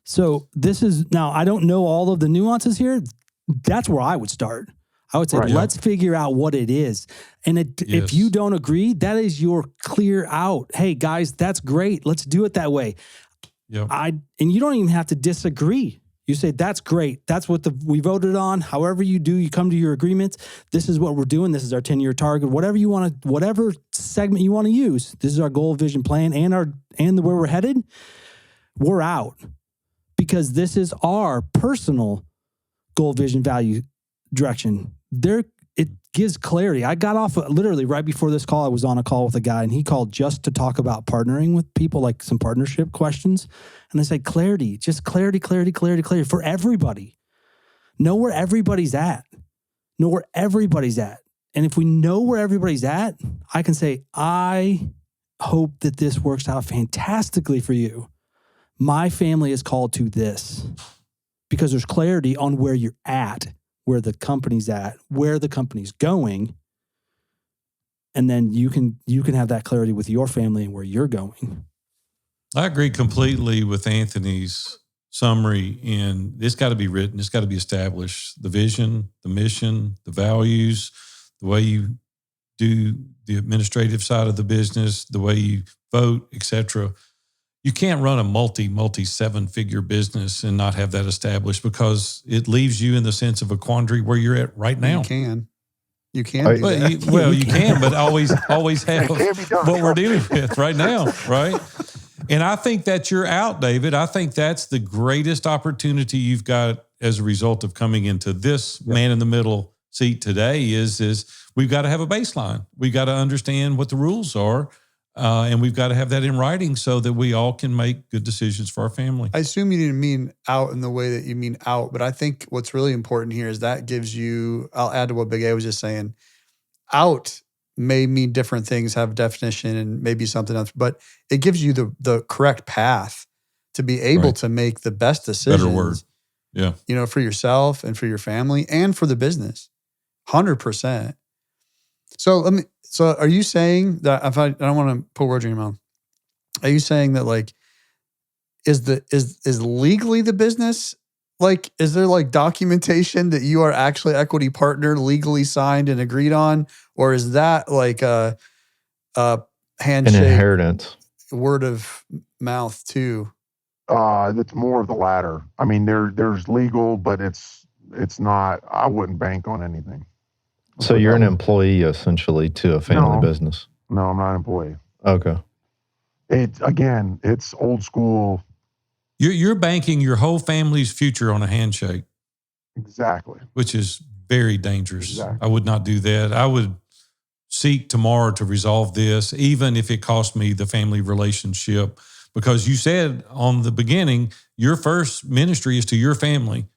S5: So this is, now I don't know all of the nuances here. That's where I would start. I would say, let's figure out what it is. And if you don't agree, that is your clear out. Hey guys, that's great. Let's do it that way. Yep. And you don't even have to disagree. You say, that's great. That's what we voted on. However you do, you come to your agreements. This is what we're doing. This is our 10-year target. Whatever segment you want to use. This is our goal, vision, plan, and where we're headed. We're out. Because this is our personal goal, vision, value, direction. It gives clarity. I got off literally right before this call. I was on a call with a guy and he called just to talk about partnering with people, like some partnership questions. And I said, clarity for everybody. Know where everybody's at. And if we know where everybody's at, I can say, I hope that this works out fantastically for you. My family is called to this because there's clarity on where you're at, where the company's at, where the company's going. And then you can have that clarity with your family and where you're going.
S1: I agree completely with Anthony's summary. And it's got to be written. It's got to be established. The vision, the mission, the values, the way you do the administrative side of the business, the way you vote, etc. you can't run a multi 7-figure business and not have that established, because it leaves you in the sense of a quandary where you're at right now.
S3: You can do
S1: But
S3: that.
S1: you can, but always have
S2: It can't be done.
S1: what we're dealing with right now, right? And I think that you're out, David. I think that's the greatest opportunity you've got as a result of coming into this man in the middle seat today is we've got to have a baseline. We've got to understand what the rules are, and we've got to have that in writing so that we all can make good decisions for our family.
S3: I assume you didn't mean out in the way that you mean out, but I think what's really important here is that gives you, I'll add to what Big A was just saying, out may mean different things, have definition and maybe something else, but it gives you the correct path to be able to make the best decisions.
S1: Better word. Yeah.
S3: You know, for yourself and for your family and for the business. 100%. So are you saying that, I don't want to put words in your mouth. Are you saying that like, is legally the business, like, is there like documentation that you are actually equity partner legally signed and agreed on? Or is that like a handshake,
S4: an inheritance,
S3: word of mouth too?
S2: It's more of the latter. I mean, there's legal, but it's not, I wouldn't bank on anything.
S4: So you're an employee essentially to a family business?
S2: No, I'm not an employee.
S4: Okay.
S2: It's old school.
S1: You're banking your whole family's future on a handshake.
S2: Exactly.
S1: Which is very dangerous.
S2: Exactly.
S1: I would not do that. I would seek tomorrow to resolve this, even if it cost me the family relationship, because you said on the beginning, your first ministry is to your family.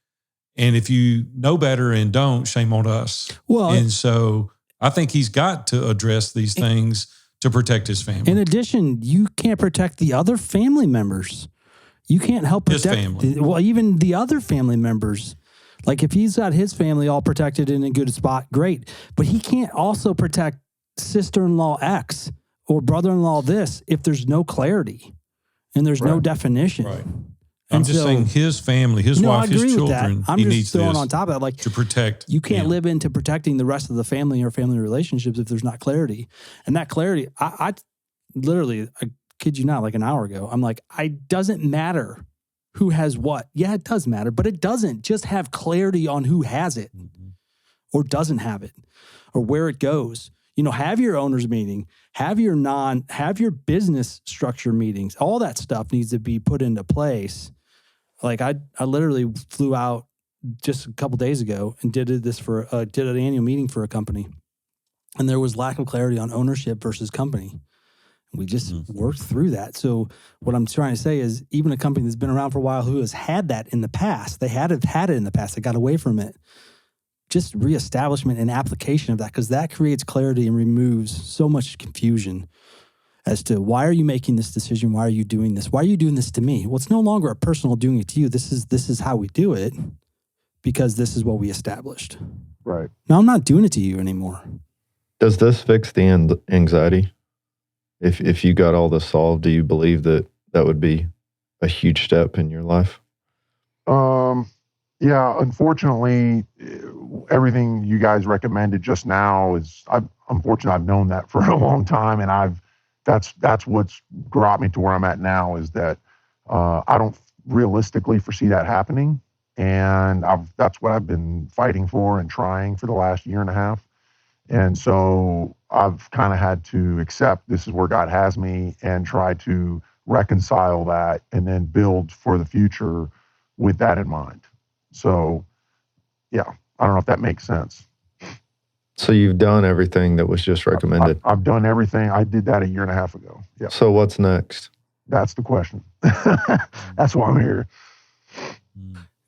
S1: And if you know better and don't, shame on us.
S5: Well,
S1: and so I think he's got to address these things to protect his family.
S5: In addition, you can't protect the other family members. You can't help protect
S1: his family.
S5: Even the other family members. Like if he's got his family all protected in a good spot, great. But he can't also protect sister-in-law X or brother-in-law this if there's no clarity and there's no definition.
S1: Right. I'm just saying his family, his wife, his children,
S5: I'm
S1: he
S5: just
S1: needs
S5: throwing
S1: this
S5: on top of that, like
S1: to protect.
S5: You can't
S1: him.
S5: live into protecting the rest of the family or family relationships if there's not clarity. And that clarity, I literally, I kid you not, like an hour ago, I'm like, it doesn't matter who has what. Yeah, it does matter, but it doesn't. Just have clarity on who has it or doesn't have it or where it goes. You know, have your owners meeting, have your business structure meetings. All that stuff needs to be put into place. Like I literally flew out just a couple days ago and did an annual meeting for a company, and there was lack of clarity on ownership versus company. We just worked through that. So what I'm trying to say is, even a company that's been around for a while who has had that in the past, they had it in the past, they got away from it. Just reestablishment and application of that, because that creates clarity and removes so much confusion as to why are you making this decision? Why are you doing this? Why are you doing this to me? Well, it's no longer a personal doing it to you. This is how we do it because this is what we established.
S2: Right.
S5: Now I'm not doing it to you anymore.
S4: Does this fix the anxiety? If you got all this solved, do you believe that would be a huge step in your life?
S2: Yeah, unfortunately, everything you guys recommended just now unfortunately I've known that for a long time, and that's what's brought me to where I'm at now, is that I don't realistically foresee that happening, and that's what I've been fighting for and trying for the last year and a half, and so I've kind of had to accept this is where God has me and try to reconcile that and then build for the future with that in mind. So, yeah, I don't know if that makes sense.
S4: So you've done everything that was just recommended?
S2: I've done everything. I did that a year and a half ago. Yeah.
S4: So what's next?
S2: That's the question. That's why I'm here.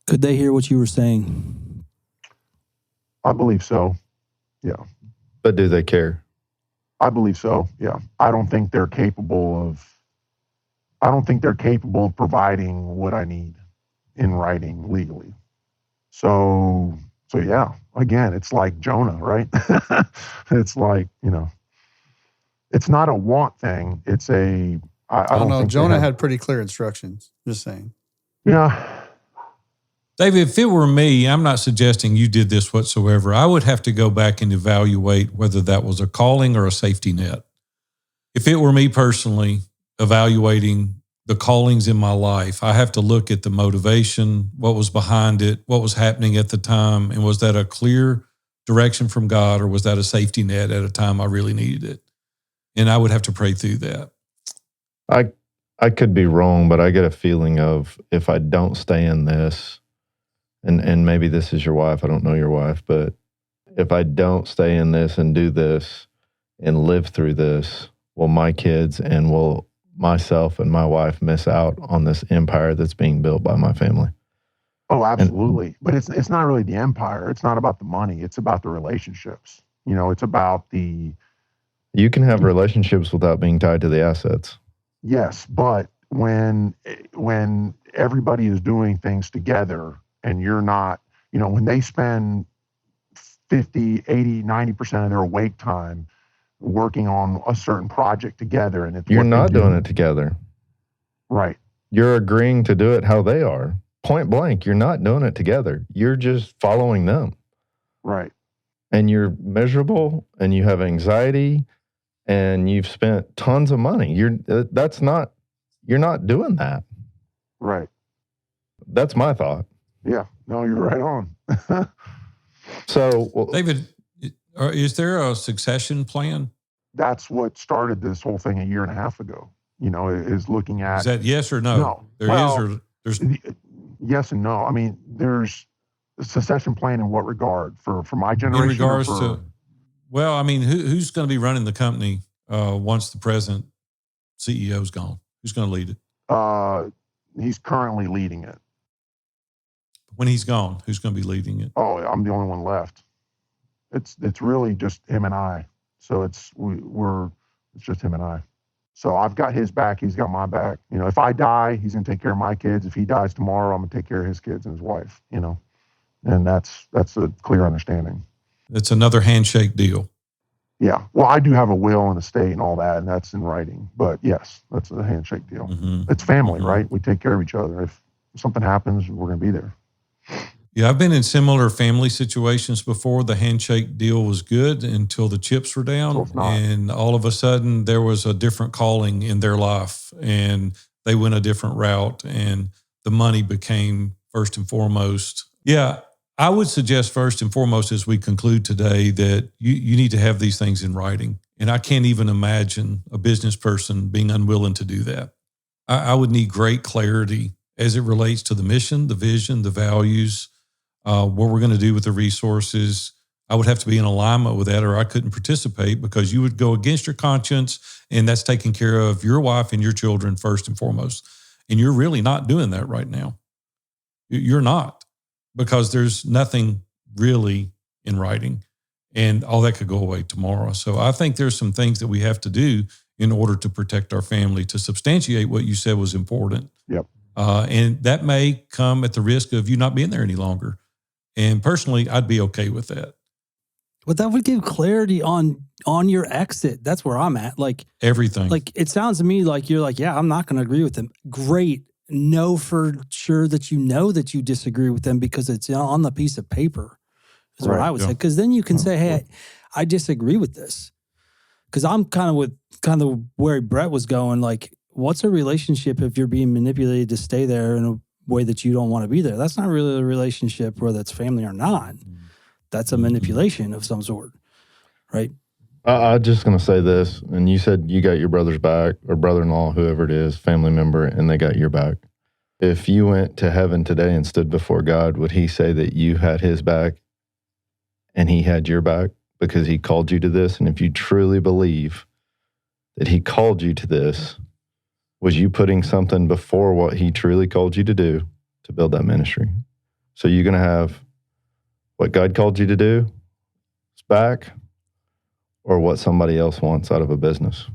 S5: Could they hear what you were saying?
S2: I believe so. Yeah.
S4: But do they care?
S2: I believe so. Yeah. I don't think they're capable of providing what I need in writing legally. So yeah, again, it's like Jonah, right? It's like, it's not a want thing. It's I don't know.
S3: Jonah had pretty clear instructions. Just saying.
S2: Yeah.
S1: David, if it were me, I'm not suggesting you did this whatsoever. I would have to go back and evaluate whether that was a calling or a safety net. If it were me personally evaluating the callings in my life, I have to look at the motivation, what was behind it, what was happening at the time, and was that a clear direction from God, or was that a safety net at a time I really needed it? And I would have to pray through that.
S4: I could be wrong, but I get a feeling of if I don't stay in this, and maybe this is your wife, I don't know your wife, but if I don't stay in this and do this and live through this, will my kids and will myself and my wife miss out on this empire that's being built by my family?
S2: Oh, absolutely. But it's not really the empire. It's not about the money. It's about the relationships. It's about the...
S4: You can have relationships without being tied to the assets.
S2: Yes, but when everybody is doing things together and you're not, when they spend 50, 80, 90% of their awake time working on a certain project together, and
S4: you're not doing it together.
S2: Right.
S4: You're agreeing to do it how they are. Point blank, you're not doing it together. You're just following them.
S2: Right.
S4: And you're miserable and you have anxiety and you've spent tons of money. You're not doing that.
S2: Right.
S4: That's my thought.
S2: Yeah. No, you're right on.
S4: So,
S1: David, is there a succession plan?
S2: That's what started this whole thing a year and a half ago. Is looking at...
S1: Is that yes or no?
S2: No.
S1: There is, or there's...
S2: Yes and no. I mean, there's a succession plan in what regard? For my generation?
S1: In regards to... Well, I mean, who's going to be running the company once the present CEO's gone? Who's going to lead it?
S2: He's currently leading it.
S1: When he's gone, who's going to be leading it?
S2: Oh, I'm the only one left. It's really just him and I. So it's just him and I. So I've got his back. He's got my back. If I die, he's going to take care of my kids. If he dies tomorrow, I'm going to take care of his kids and his wife. And that's a clear understanding.
S1: It's another handshake deal.
S2: Yeah. Well, I do have a will and estate and all that, and that's in writing. But yes, that's a handshake deal.
S1: Mm-hmm.
S2: It's family,
S1: Mm-hmm.
S2: right? We take care of each other. If something happens, we're going to be there.
S1: Yeah, I've been in similar family situations before. The handshake deal was good until the chips were down. And all of a sudden, there was a different calling in their life, and they went a different route, and the money became first and foremost. Yeah, I would suggest first and foremost as we conclude today that you need to have these things in writing. And I can't even imagine a business person being unwilling to do that. I would need great clarity as it relates to the mission, the vision, the values, what we're going to do with the resources. I would have to be in alignment with that, or I couldn't participate, because you would go against your conscience, and that's taking care of your wife and your children first and foremost. And you're really not doing that right now. You're not, because there's nothing really in writing, and all that could go away tomorrow. So I think there's some things that we have to do in order to protect our family, to substantiate what you said was important.
S2: Yep.
S1: And that may come at the risk of you not being there any longer. And personally, I'd be okay with that.
S5: But that would give clarity on your exit. That's where I'm at. Like
S1: everything.
S5: Like it sounds to me like you're like, yeah, I'm not going to agree with them. Great. Know for sure that you disagree with them, because it's on the piece of paper is what I would say. Because then you can say, hey, I disagree with this. Because I'm kind of where Brett was going. Like, what's a relationship if you're being manipulated to stay there in a way that you don't want to be there? That's not really a relationship, whether it's family or not. That's a manipulation of some sort, right?
S4: I'm just going to say this, and you said you got your brother's back, or brother-in-law, whoever it is, family member, and they got your back. If you went to heaven today and stood before God, would he say that you had his back and he had your back because he called you to this? And if you truly believe that he called you to this, was you putting something before what he truly called you to do to build that ministry? So you're going to have what God called you to do is back, or what somebody else wants out of a business.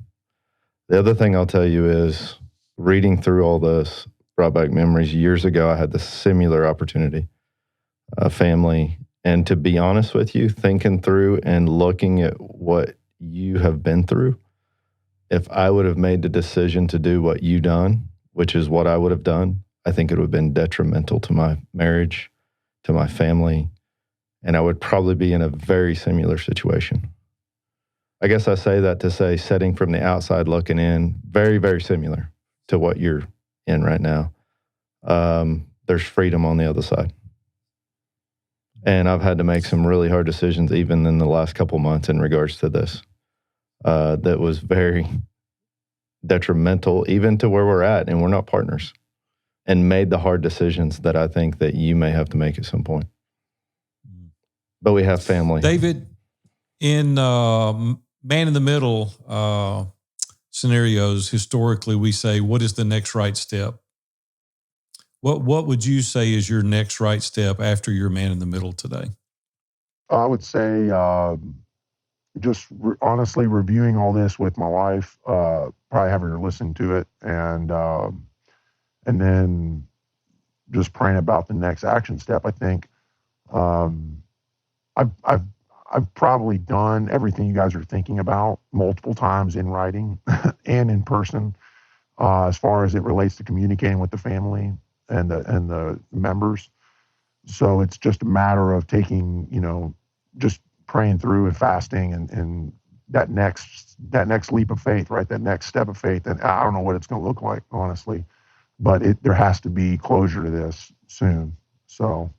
S4: The other thing I'll tell you is, reading through all this brought back memories. Years ago, I had this similar opportunity, a family. And to be honest with you, thinking through and looking at what you have been through, if I would have made the decision to do what you done, which is what I would have done, I think it would have been detrimental to my marriage, to my family, and I would probably be in a very similar situation. I guess I say that to say, setting from the outside looking in, very, very similar to what you're in right now. There's freedom on the other side. And I've had to make some really hard decisions even in the last couple months in regards to this. That was very detrimental even to where we're at, and we're not partners, and made the hard decisions that I think that you may have to make at some point. But we have family.
S1: David, in man in the middle scenarios, historically, we say, what is the next right step? What would you say is your next right step after your man in the middle today?
S2: I would say just honestly reviewing all this with my wife, probably having her listen to it, and then just praying about the next action step. I think I've probably done everything you guys are thinking about multiple times in writing and in person, as far as it relates to communicating with the family and the members. So it's just a matter of taking, just praying through and fasting and that next leap of faith, right? That next step of faith. And I don't know what it's going to look like, honestly, but there has to be closure to this soon. So,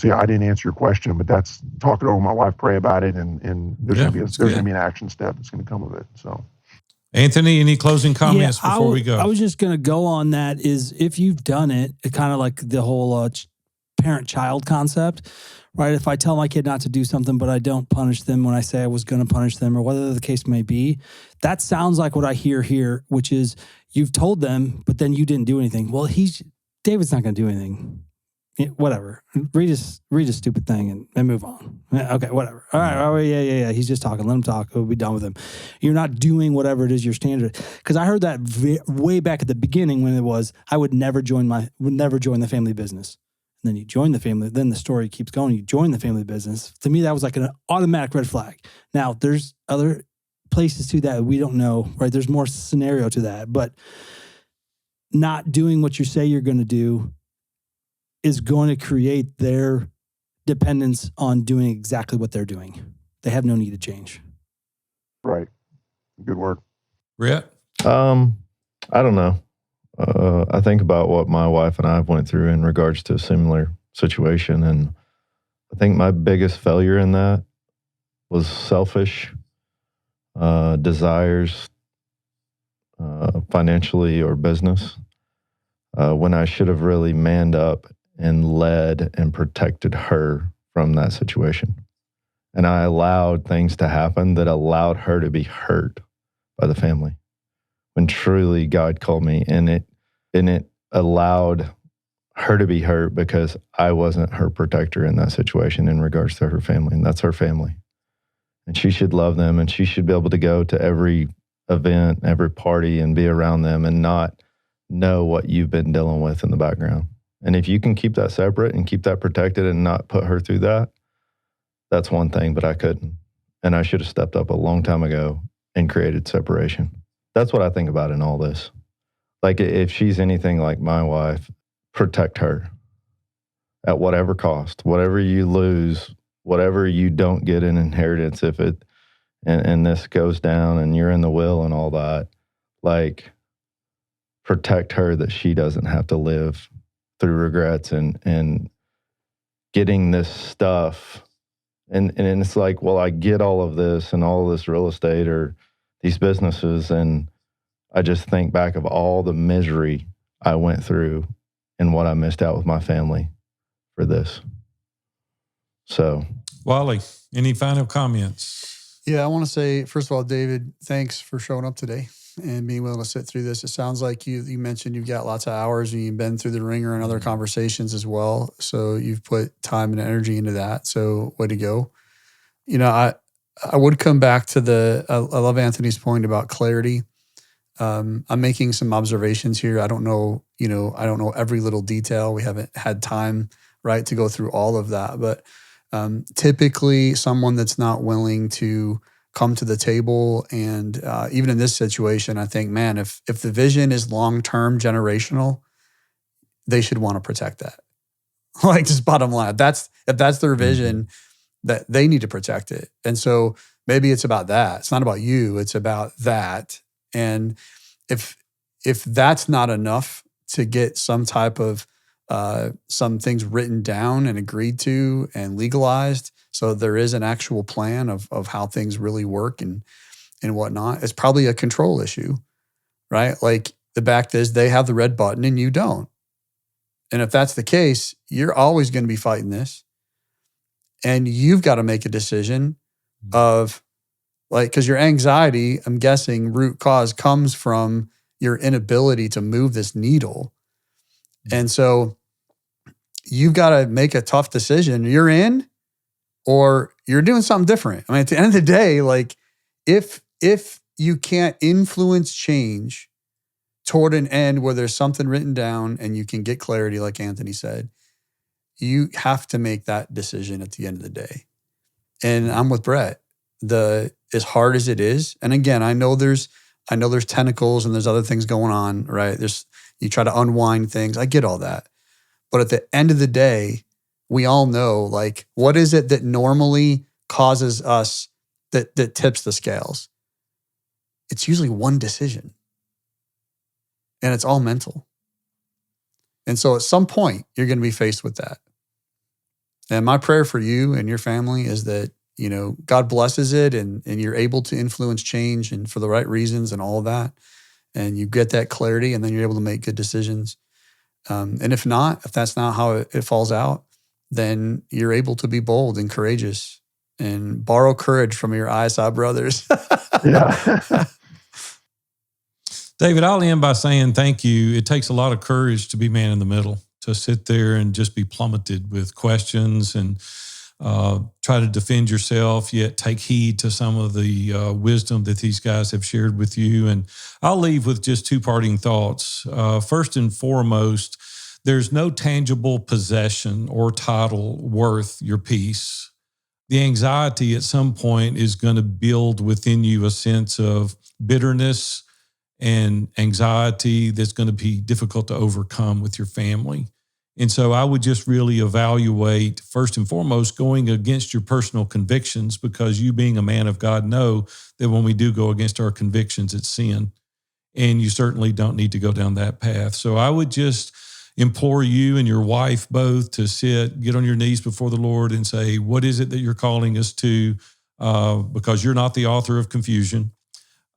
S2: yeah, I didn't answer your question, but that's talking over my wife, pray about it, and there's going to be an action step that's going to come of it. So,
S1: Anthony, any closing comments before we go?
S5: I was just going to go on that. Is if you've done it, kind of like the whole parent-child concept, right? If I tell my kid not to do something, but I don't punish them when I say I was going to punish them, or whatever the case may be, that sounds like what I hear here, which is you've told them, but then you didn't do anything. Well, David's not going to do anything. Yeah, whatever. Read a stupid thing and move on. Okay, whatever. All right. Oh, yeah. He's just talking. Let him talk. We'll be done with him. You're not doing whatever it is your standard. Because I heard that way back at the beginning when it was, I would never join the family business. And then you join the family. Then the story keeps going. You join the family business. To me, that was like an automatic red flag. Now, there's other places to that we don't know, right? There's more scenario to that. But not doing what you say you're going to do is going to create their dependence on doing exactly what they're doing. They have no need to change.
S2: Right. Good work.
S1: Brett?
S4: I don't know. I think about what my wife and I went through in regards to a similar situation. And I think my biggest failure in that was selfish desires, financially or business, when I should have really manned up and led and protected her from that situation. And I allowed things to happen that allowed her to be hurt by the family. When truly God called me, and it allowed her to be hurt because I wasn't her protector in that situation in regards to her family. And that's her family. And she should love them, and she should be able to go to every event, every party, and be around them and not know what you've been dealing with in the background. And if you can keep that separate and keep that protected and not put her through that, that's one thing, but I couldn't. And I should have stepped up a long time ago and created separation. That's what I think about in all this. Like, if she's anything like my wife, protect her at whatever cost, whatever you lose, whatever you don't get in inheritance, if it, and this goes down and you're in the will and all that, like, protect her that she doesn't have to live through regrets and getting this stuff. And it's like, well, I get all of this and all of this real estate or these businesses, and I just think back of all the misery I went through and what I missed out with my family for this. So,
S1: Wally, any final comments?
S3: Yeah, I want to say, first of all, David, thanks for showing up today and being willing to sit through this. It sounds like you mentioned you've got lots of hours and you've been through the ringer and other conversations as well. So you've put time and energy into that. So way to go. I would come back to I love Anthony's point about clarity. I'm making some observations here. I don't know every little detail. We haven't had time, right, to go through all of that. But typically someone that's not willing to come to the table, and even in this situation, I think, man, if the vision is long-term generational, they should want to protect that. Like, just bottom line, if that's their vision, that they need to protect it. And so maybe it's about that. It's not about you. It's about that. And if if that's not enough to get some type of some things written down and agreed to and legalized, so there is an actual plan of how things really work and whatnot, it's probably a control issue, right? Like the fact is they have the red button and you don't. And if that's the case, you're always going to be fighting this. And you've got to make a decision of like, because your anxiety, I'm guessing root cause comes from your inability to move this needle. And so you've got to make a tough decision. You're in or you're doing something different. I mean, at the end of the day, like if you can't influence change toward an end where there's something written down and you can get clarity, like Anthony said, you have to make that decision at the end of the day. And I'm with Brett. As hard as it is, and again, I know there's tentacles and there's other things going on, right? You try to unwind things. I get all that. But at the end of the day, we all know, like, what is it that normally causes us that tips the scales? It's usually one decision. And it's all mental. And so at some point, you're going to be faced with that. And my prayer for you and your family is that, you know, God blesses it and you're able to influence change and for the right reasons and all of that. And you get that clarity and then you're able to make good decisions. And if that's not how it falls out, then you're able to be bold and courageous and borrow courage from your ISI brothers.
S2: Yeah.
S1: David, I'll end by saying thank you. It takes a lot of courage to be man in the middle, to sit there and just be plummeted with questions and try to defend yourself, yet take heed to some of the wisdom that these guys have shared with you. And I'll leave with just two parting thoughts. First and foremost, there's no tangible possession or title worth your peace. The anxiety at some point is going to build within you a sense of bitterness and anxiety that's going to be difficult to overcome with your family. And so I would just really evaluate, first and foremost, going against your personal convictions, because you being a man of God know that when we do go against our convictions, it's sin. And you certainly don't need to go down that path. So I would just implore you and your wife both to get on your knees before the Lord and say, what is it that you're calling us to? Because you're not the author of confusion.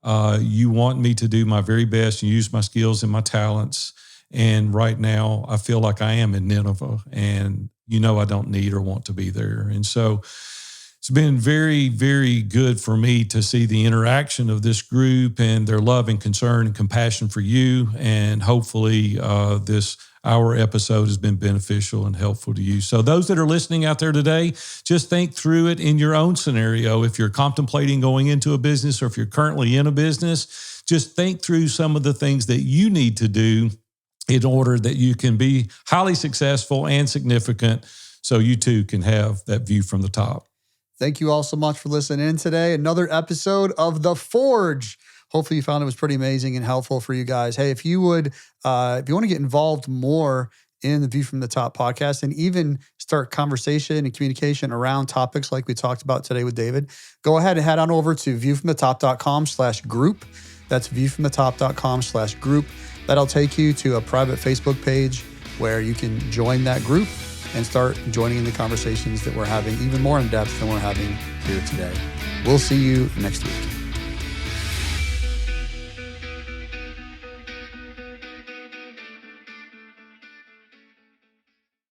S1: You want me to do my very best and use my skills and my talents. And right now, I feel like I am in Nineveh, and you know I don't need or want to be there. And so it's been very, very good for me to see the interaction of this group and their love and concern and compassion for you. And hopefully our episode has been beneficial and helpful to you. So those that are listening out there today, just think through it in your own scenario. If you're contemplating going into a business or if you're currently in a business, just think through some of the things that you need to do in order that you can be highly successful and significant so you too can have that view from the top.
S3: Thank you all so much for listening in today. Another episode of The Forge. Hopefully you found it was pretty amazing and helpful for you guys. Hey, if you want to get involved more in the View from the Top podcast and even start conversation and communication around topics like we talked about today with David, go ahead and head on over to viewfromthetop.com/group. That's viewfromthetop.com/group. That'll take you to a private Facebook page where you can join that group and start joining in the conversations that we're having even more in depth than we're having here today. We'll see you next week.